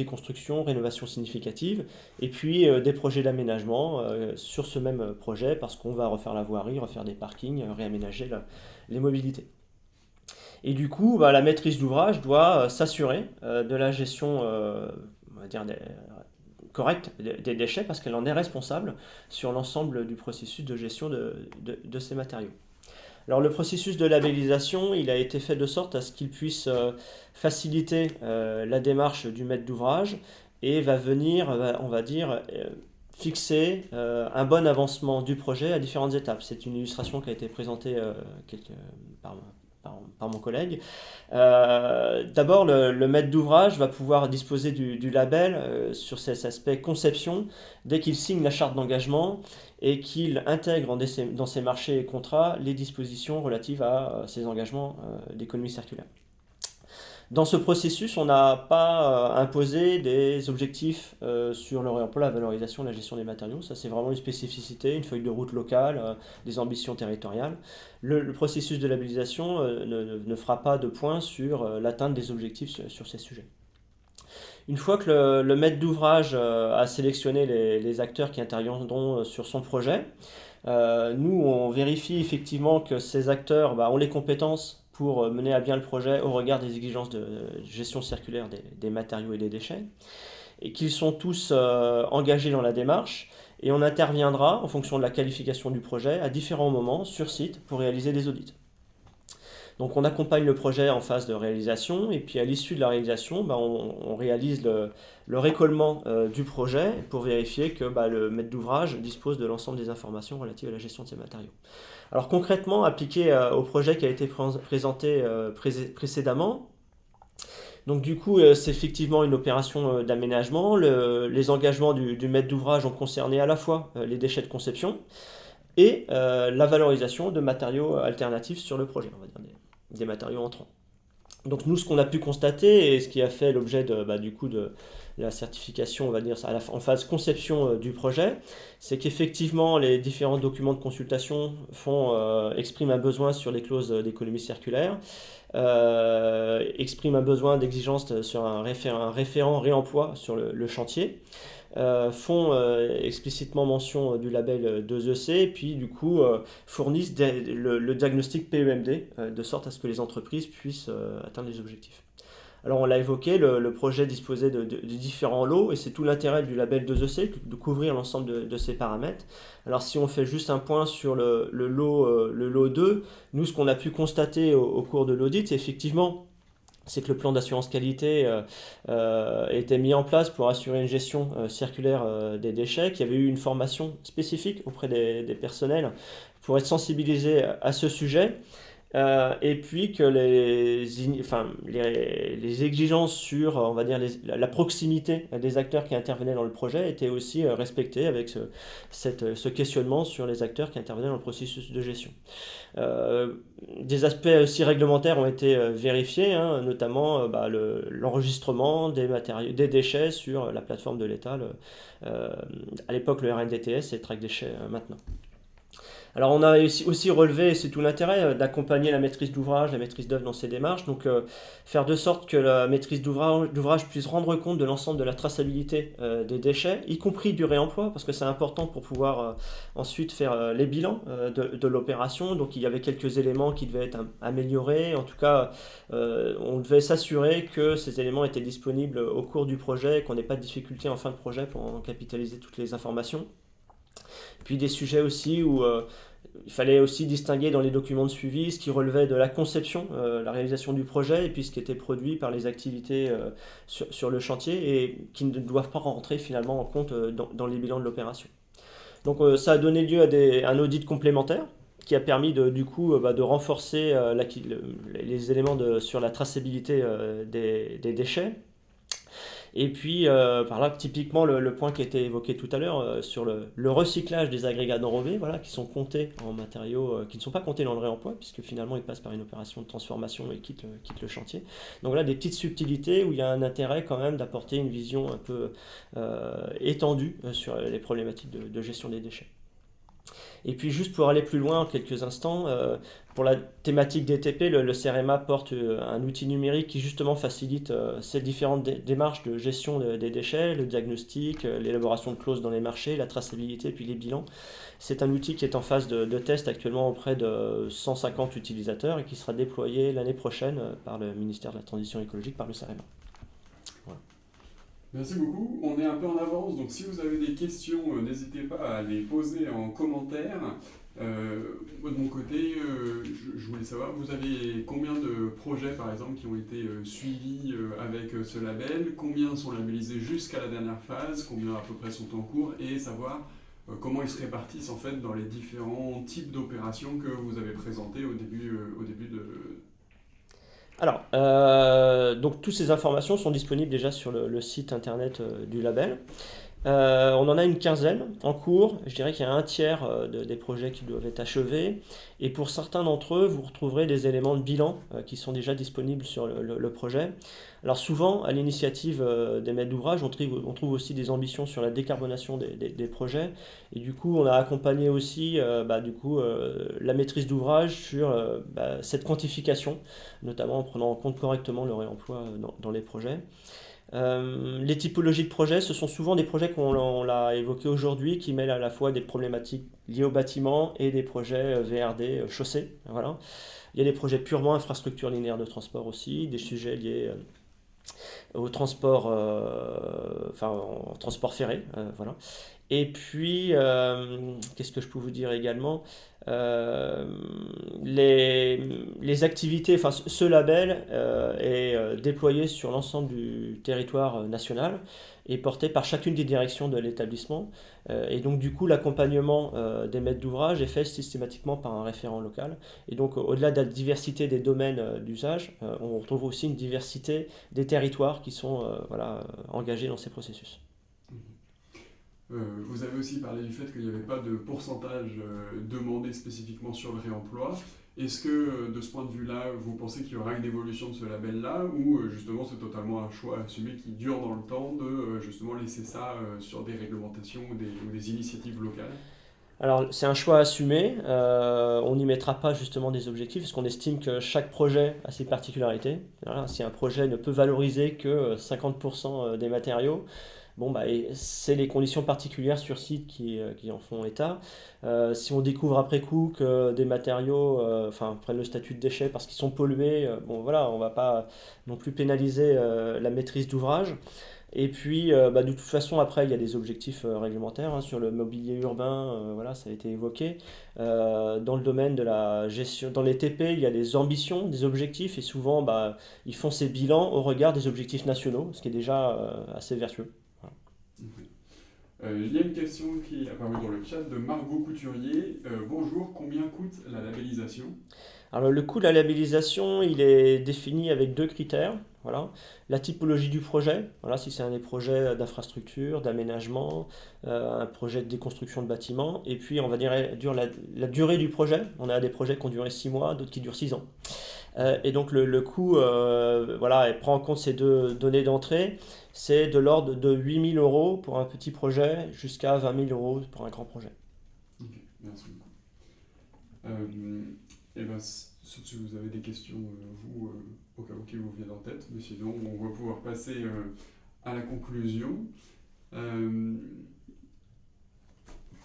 constructions, rénovations significatives, et puis des projets d'aménagement sur ce même projet, parce qu'on va refaire la voirie, refaire des parkings, réaménager les mobilités. Et du coup, la maîtrise d'ouvrage doit s'assurer de la gestion on va dire correcte des déchets, parce qu'elle en est responsable sur l'ensemble du processus de gestion de ces matériaux. Alors le processus de labellisation, il a été fait de sorte à ce qu'il puisse faciliter la démarche du maître d'ouvrage et va venir, on va dire, fixer un bon avancement du projet à différentes étapes. C'est une illustration qui a été présentée par mon collègue. D'abord, le maître d'ouvrage va pouvoir disposer du label sur cet aspect conception dès qu'il signe la charte d'engagement et qu'il intègre dans ses marchés et contrats les dispositions relatives à ses engagements d'économie circulaire. Dans ce processus, on n'a pas imposé des objectifs sur le réemploi, la valorisation, la gestion des matériaux. Ça, c'est vraiment une spécificité, une feuille de route locale, des ambitions territoriales. Le processus de labellisation ne fera pas de point sur l'atteinte des objectifs sur ces sujets. Une fois que le maître d'ouvrage a sélectionné les acteurs qui interviendront sur son projet, nous, on vérifie effectivement que ces acteurs ont les compétences pour mener à bien le projet au regard des exigences de gestion circulaire des matériaux et des déchets, et qu'ils sont tous engagés dans la démarche, et on interviendra en fonction de la qualification du projet à différents moments sur site pour réaliser des audits. Donc on accompagne le projet en phase de réalisation, et puis à l'issue de la réalisation, on réalise le récollement du projet pour vérifier que le maître d'ouvrage dispose de l'ensemble des informations relatives à la gestion de ces matériaux. Alors concrètement, appliqué au projet qui a été présenté précédemment, donc du coup c'est effectivement une opération d'aménagement. Les engagements du maître d'ouvrage ont concerné à la fois les déchets de conception, et la valorisation de matériaux alternatifs sur le projet, on va dire des matériaux entrants. Donc nous, ce qu'on a pu constater et ce qui a fait l'objet du coup de la certification, on va dire en phase conception du projet, c'est qu'effectivement les différents documents de consultation expriment un besoin sur les clauses d'économie circulaire, expriment un besoin d'exigence sur un référent réemploi sur le chantier, font explicitement mention du label 2EC et puis du coup fournissent le diagnostic PEMD de sorte à ce que les entreprises puissent atteindre les objectifs. Alors on l'a évoqué, le projet disposait de différents lots et c'est tout l'intérêt du label 2EC de couvrir l'ensemble de ces paramètres. Alors si on fait juste un point sur le lot 2, nous ce qu'on a pu constater au cours de l'audit, c'est que le plan d'assurance qualité était mis en place pour assurer une gestion circulaire des déchets, qu'il y avait eu une formation spécifique auprès des personnels pour être sensibilisés à ce sujet. Et puis que les exigences sur, on va dire, la proximité des acteurs qui intervenaient dans le projet étaient aussi respectées avec ce questionnement sur les acteurs qui intervenaient dans le processus de gestion. Des aspects aussi réglementaires ont été vérifiés, notamment l'enregistrement des déchets sur la plateforme de l'État, à l'époque le RNDTS et Track Déchets maintenant. Alors on a aussi relevé, et c'est tout l'intérêt, d'accompagner la maîtrise d'ouvrage, la maîtrise d'œuvre dans ces démarches, donc faire de sorte que la maîtrise d'ouvrage puisse rendre compte de l'ensemble de la traçabilité des déchets, y compris du réemploi, parce que c'est important pour pouvoir ensuite faire les bilans de l'opération. Donc il y avait quelques éléments qui devaient être améliorés, en tout cas on devait s'assurer que ces éléments étaient disponibles au cours du projet, qu'on n'ait pas de difficulté en fin de projet pour en capitaliser toutes les informations. Puis des sujets aussi où il fallait aussi distinguer dans les documents de suivi ce qui relevait de la conception, la réalisation du projet, et puis ce qui était produit par les activités sur le chantier et qui ne doivent pas rentrer finalement en compte dans les bilans de l'opération. Donc ça a donné lieu à un audit complémentaire qui a permis de renforcer les éléments sur la traçabilité des déchets. Et puis, par là, typiquement, le point qui a été évoqué tout à l'heure sur le recyclage des agrégats d'enrobés, qui sont comptés en matériaux, qui ne sont pas comptés dans le réemploi, puisque finalement, ils passent par une opération de transformation et quittent le chantier. Donc là, des petites subtilités où il y a un intérêt quand même d'apporter une vision un peu étendue sur les problématiques de gestion des déchets. Et puis juste pour aller plus loin en quelques instants, pour la thématique DTP, le CEREMA porte un outil numérique qui justement facilite ces différentes démarches de gestion des déchets, le diagnostic, l'élaboration de clauses dans les marchés, la traçabilité, puis les bilans. C'est un outil qui est en phase de test actuellement auprès de 150 utilisateurs et qui sera déployé l'année prochaine par le ministère de la Transition écologique, par le CEREMA. Voilà. Merci beaucoup. On est un peu en avance, donc si vous avez des questions, n'hésitez pas à les poser en commentaire. Moi de mon côté, je voulais savoir, vous avez combien de projets par exemple qui ont été suivis avec ce label, combien sont labellisés jusqu'à la dernière phase, combien à peu près sont en cours, et savoir comment ils se répartissent en fait dans les différents types d'opérations que vous avez présentés au début de... Alors, donc toutes ces informations sont disponibles déjà sur le site internet du label. On en a une quinzaine en cours. Je dirais qu'il y a un tiers des projets qui doivent être achevés. Et pour certains d'entre eux, vous retrouverez des éléments de bilan qui sont déjà disponibles sur le projet. Alors souvent, à l'initiative des maîtres d'ouvrage, on trouve aussi des ambitions sur la décarbonation des projets. Et du coup, on a accompagné aussi la maîtrise d'ouvrage sur cette quantification, notamment en prenant en compte correctement le réemploi dans les projets. Les typologies de projets, ce sont souvent des projets qu'on l'a évoqué aujourd'hui, qui mêlent à la fois des problématiques liées au bâtiment et des projets VRD chaussées. Voilà. Il y a des projets purement infrastructure linéaire de transport aussi, des sujets liés au transport, en transport ferré. Voilà. Et puis, qu'est-ce que je peux vous dire également ? Les activités, ce label est déployé sur l'ensemble du territoire national et porté par chacune des directions de l'établissement. Et donc du coup, l'accompagnement des maîtres d'ouvrage est fait systématiquement par un référent local. Et donc au-delà de la diversité des domaines d'usage, on retrouve aussi une diversité des territoires qui sont engagés dans ces processus. Vous avez aussi parlé du fait qu'il n'y avait pas de pourcentage demandé spécifiquement sur le réemploi. Est-ce que, de ce point de vue-là, vous pensez qu'il y aura une évolution de ce label-là, ou justement c'est totalement un choix assumé qui dure dans le temps de justement laisser ça sur des réglementations ou des initiatives locales? Alors, c'est un choix assumé. On n'y mettra pas justement des objectifs parce qu'on estime que chaque projet a ses particularités. Voilà, si un projet ne peut valoriser que 50% des matériaux, bon, bah, c'est les conditions particulières sur site qui en font état. Si on découvre après coup que des matériaux prennent le statut de déchets parce qu'ils sont pollués, bon, voilà, on ne va pas non plus pénaliser la maîtrise d'ouvrage. Et puis, de toute façon, après, il y a des objectifs réglementaires sur le mobilier urbain, voilà, ça a été évoqué. Dans le domaine de la gestion, dans les TP, il y a des ambitions, des objectifs, et souvent, ils font ces bilans au regard des objectifs nationaux, ce qui est déjà assez vertueux. Voilà. Il y a une question qui est apparue dans le chat de Margot Couturier. Bonjour, combien coûte la labellisation? Alors, le coût de la labellisation, il est défini avec 2 critères. Voilà. La typologie du projet, voilà, si c'est un des projets d'infrastructure, d'aménagement, un projet de déconstruction de bâtiments, et puis on va dire la durée du projet. On a des projets qui ont duré 6 mois, d'autres qui durent 6 ans. Et donc le coût, voilà, elle prend en compte ces 2 données d'entrée. C'est de l'ordre de 8 000 euros pour un petit projet jusqu'à 20 000 euros pour un grand projet. Ok, merci beaucoup. Et ben, si vous avez des questions, vous, au cas où qui vous viennent en tête, mais sinon on va pouvoir passer à la conclusion.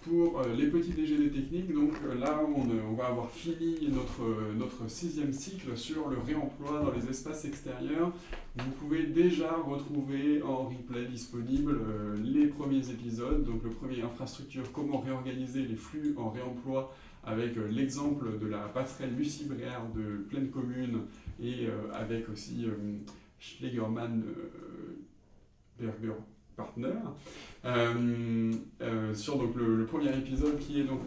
Pour les petits déjeuners techniques, donc là on va avoir fini notre 6e cycle sur le réemploi dans les espaces extérieurs. Vous pouvez déjà retrouver en replay disponible les premiers épisodes, donc le premier infrastructure, comment réorganiser les flux en réemploi, avec l'exemple de la passerelle Lucie Bréard de Pleine Commune et avec aussi Schlegerman Berger Partner, sur donc, le premier épisode qui est donc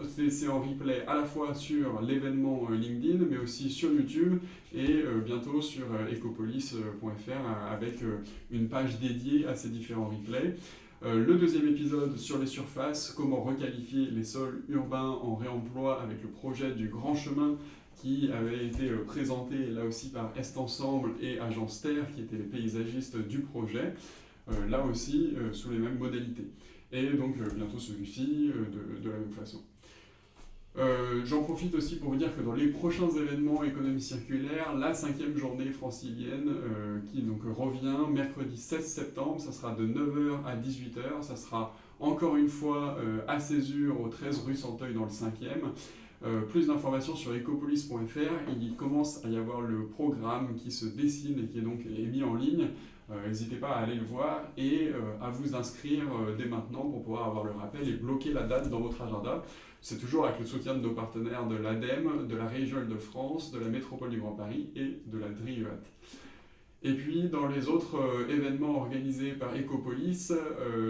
c'est en replay à la fois sur l'événement LinkedIn mais aussi sur YouTube et bientôt sur ecopolis.fr avec une page dédiée à ces différents replays. Le deuxième épisode sur les surfaces, comment requalifier les sols urbains en réemploi avec le projet du Grand Chemin qui avait été présenté là aussi par Est Ensemble et Agence Terre qui étaient les paysagistes du projet. Là aussi sous les mêmes modalités. Et donc bientôt celui-ci de la même façon. J'en profite aussi pour vous dire que dans les prochains événements économie circulaire, la 5e journée francilienne qui donc revient mercredi 16 septembre, ça sera de 9h à 18h, ça sera encore une fois à Césure, au 13 rue Santeuil dans le 5e. Plus d'informations sur ecopolis.fr, il commence à y avoir le programme qui se dessine et qui est donc mis en ligne. N'hésitez pas à aller le voir et à vous inscrire dès maintenant pour pouvoir avoir le rappel et bloquer la date dans votre agenda. C'est toujours avec le soutien de nos partenaires de l'ADEME, de la région Île-de-France, de la métropole du Grand Paris et de la DRIUAT. Et puis dans les autres événements organisés par Ecopolis,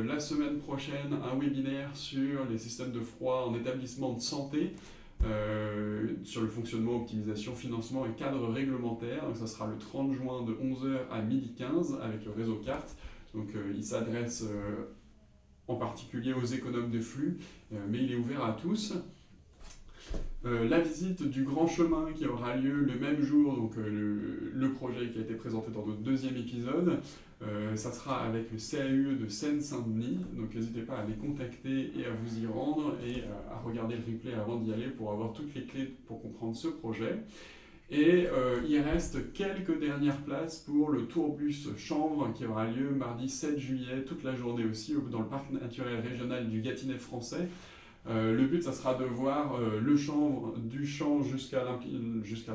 la semaine prochaine, un webinaire sur les systèmes de froid en établissement de santé, sur le fonctionnement, optimisation, financement et cadre réglementaire. Donc ça sera le 30 juin de 11h à 12h15 avec le réseau CART. Donc il s'adresse en particulier aux économes de flux, mais il est ouvert à tous. La visite du Grand Chemin qui aura lieu le même jour, donc le projet qui a été présenté dans notre 2e épisode, ça sera avec le CAUE de Seine-Saint-Denis, donc n'hésitez pas à les contacter et à vous y rendre et à regarder le replay avant d'y aller pour avoir toutes les clés pour comprendre ce projet. Et il reste quelques dernières places pour le tourbus chanvre qui aura lieu mardi 7 juillet, toute la journée aussi, dans le parc naturel régional du Gâtinais français. Le but, ça sera de voir le chanvre du champ jusqu'à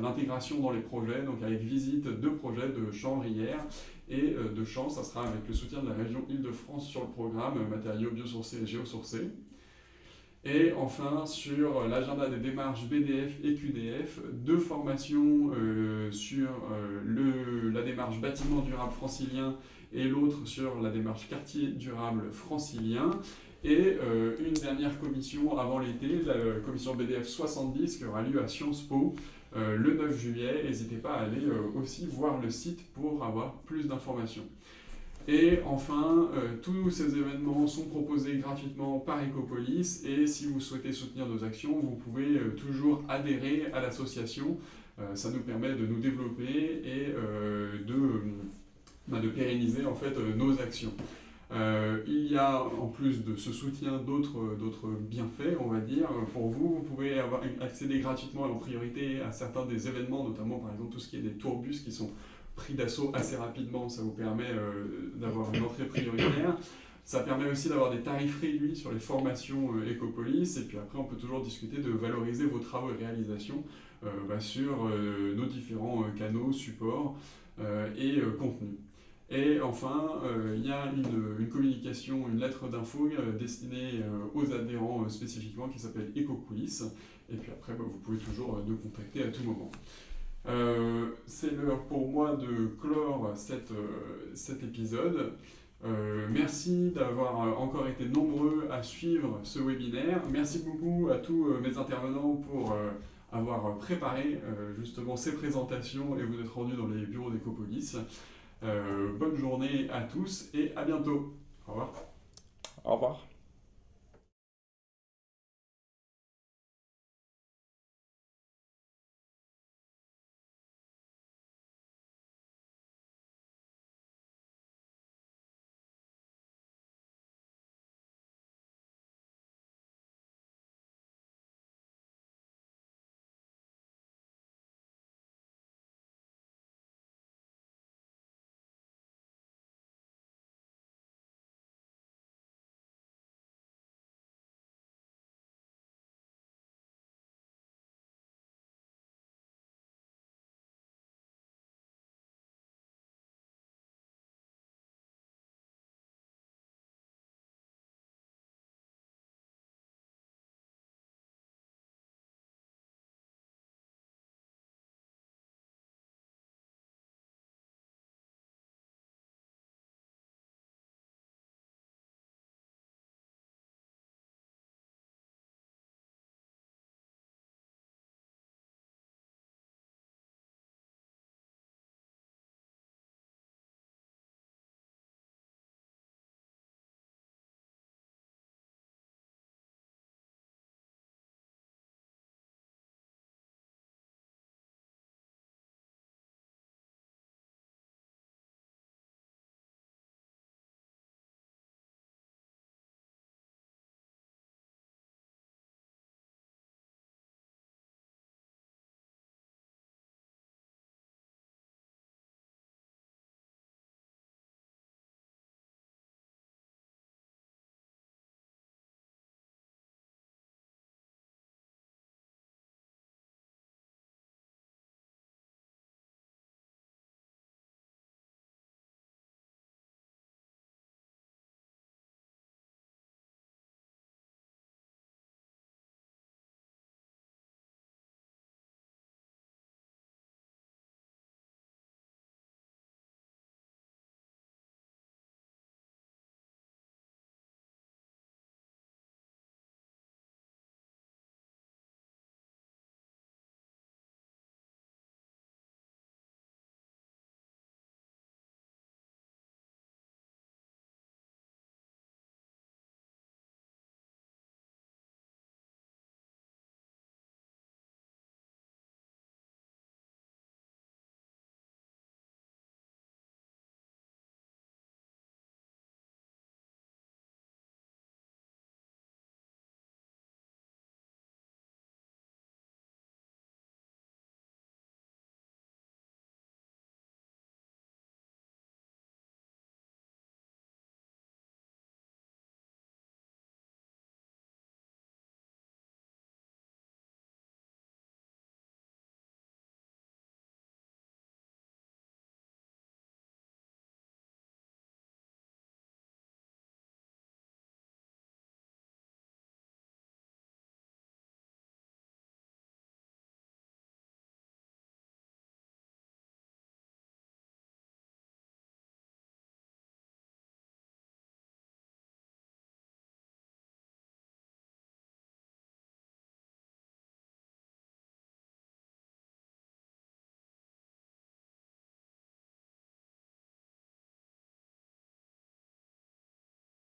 l'intégration dans les projets, donc avec visite de projets de chanvrière et de champs. Ça sera avec le soutien de la région Île-de-France sur le programme matériaux biosourcés et géosourcés. Et enfin, sur l'agenda des démarches BDF et QDF, 2 formations sur la démarche bâtiment durable francilien et l'autre sur la démarche quartier durable francilien. Et une dernière commission avant l'été, la commission BDF 70 qui aura lieu à Sciences Po le 9 juillet. N'hésitez pas à aller aussi voir le site pour avoir plus d'informations. Et enfin, tous ces événements sont proposés gratuitement par Ecopolis et si vous souhaitez soutenir nos actions, vous pouvez toujours adhérer à l'association. Ça nous permet de nous développer et de pérenniser en fait nos actions. Il y a en plus de ce soutien d'autres bienfaits, on va dire, pour vous. Vous pouvez accéder gratuitement en priorité à certains des événements, notamment par exemple tout ce qui est des tourbus qui sont pris d'assaut assez rapidement, ça vous permet d'avoir une entrée prioritaire. Ça permet aussi d'avoir des tarifs réduits sur les formations Ecopolis, et puis après on peut toujours discuter de valoriser vos travaux et réalisations sur nos différents canaux, supports et contenus. Et enfin, il y a une communication, une lettre d'info destinée aux adhérents spécifiquement qui s'appelle EcoQuiz. Et puis après, vous pouvez toujours nous contacter à tout moment. C'est l'heure pour moi de clore cet épisode. Merci d'avoir encore été nombreux à suivre ce webinaire. Merci beaucoup à tous mes intervenants pour avoir préparé justement ces présentations et vous être rendus dans les bureaux d'Ecopolis. Bonne journée à tous et à bientôt. Au revoir. Au revoir.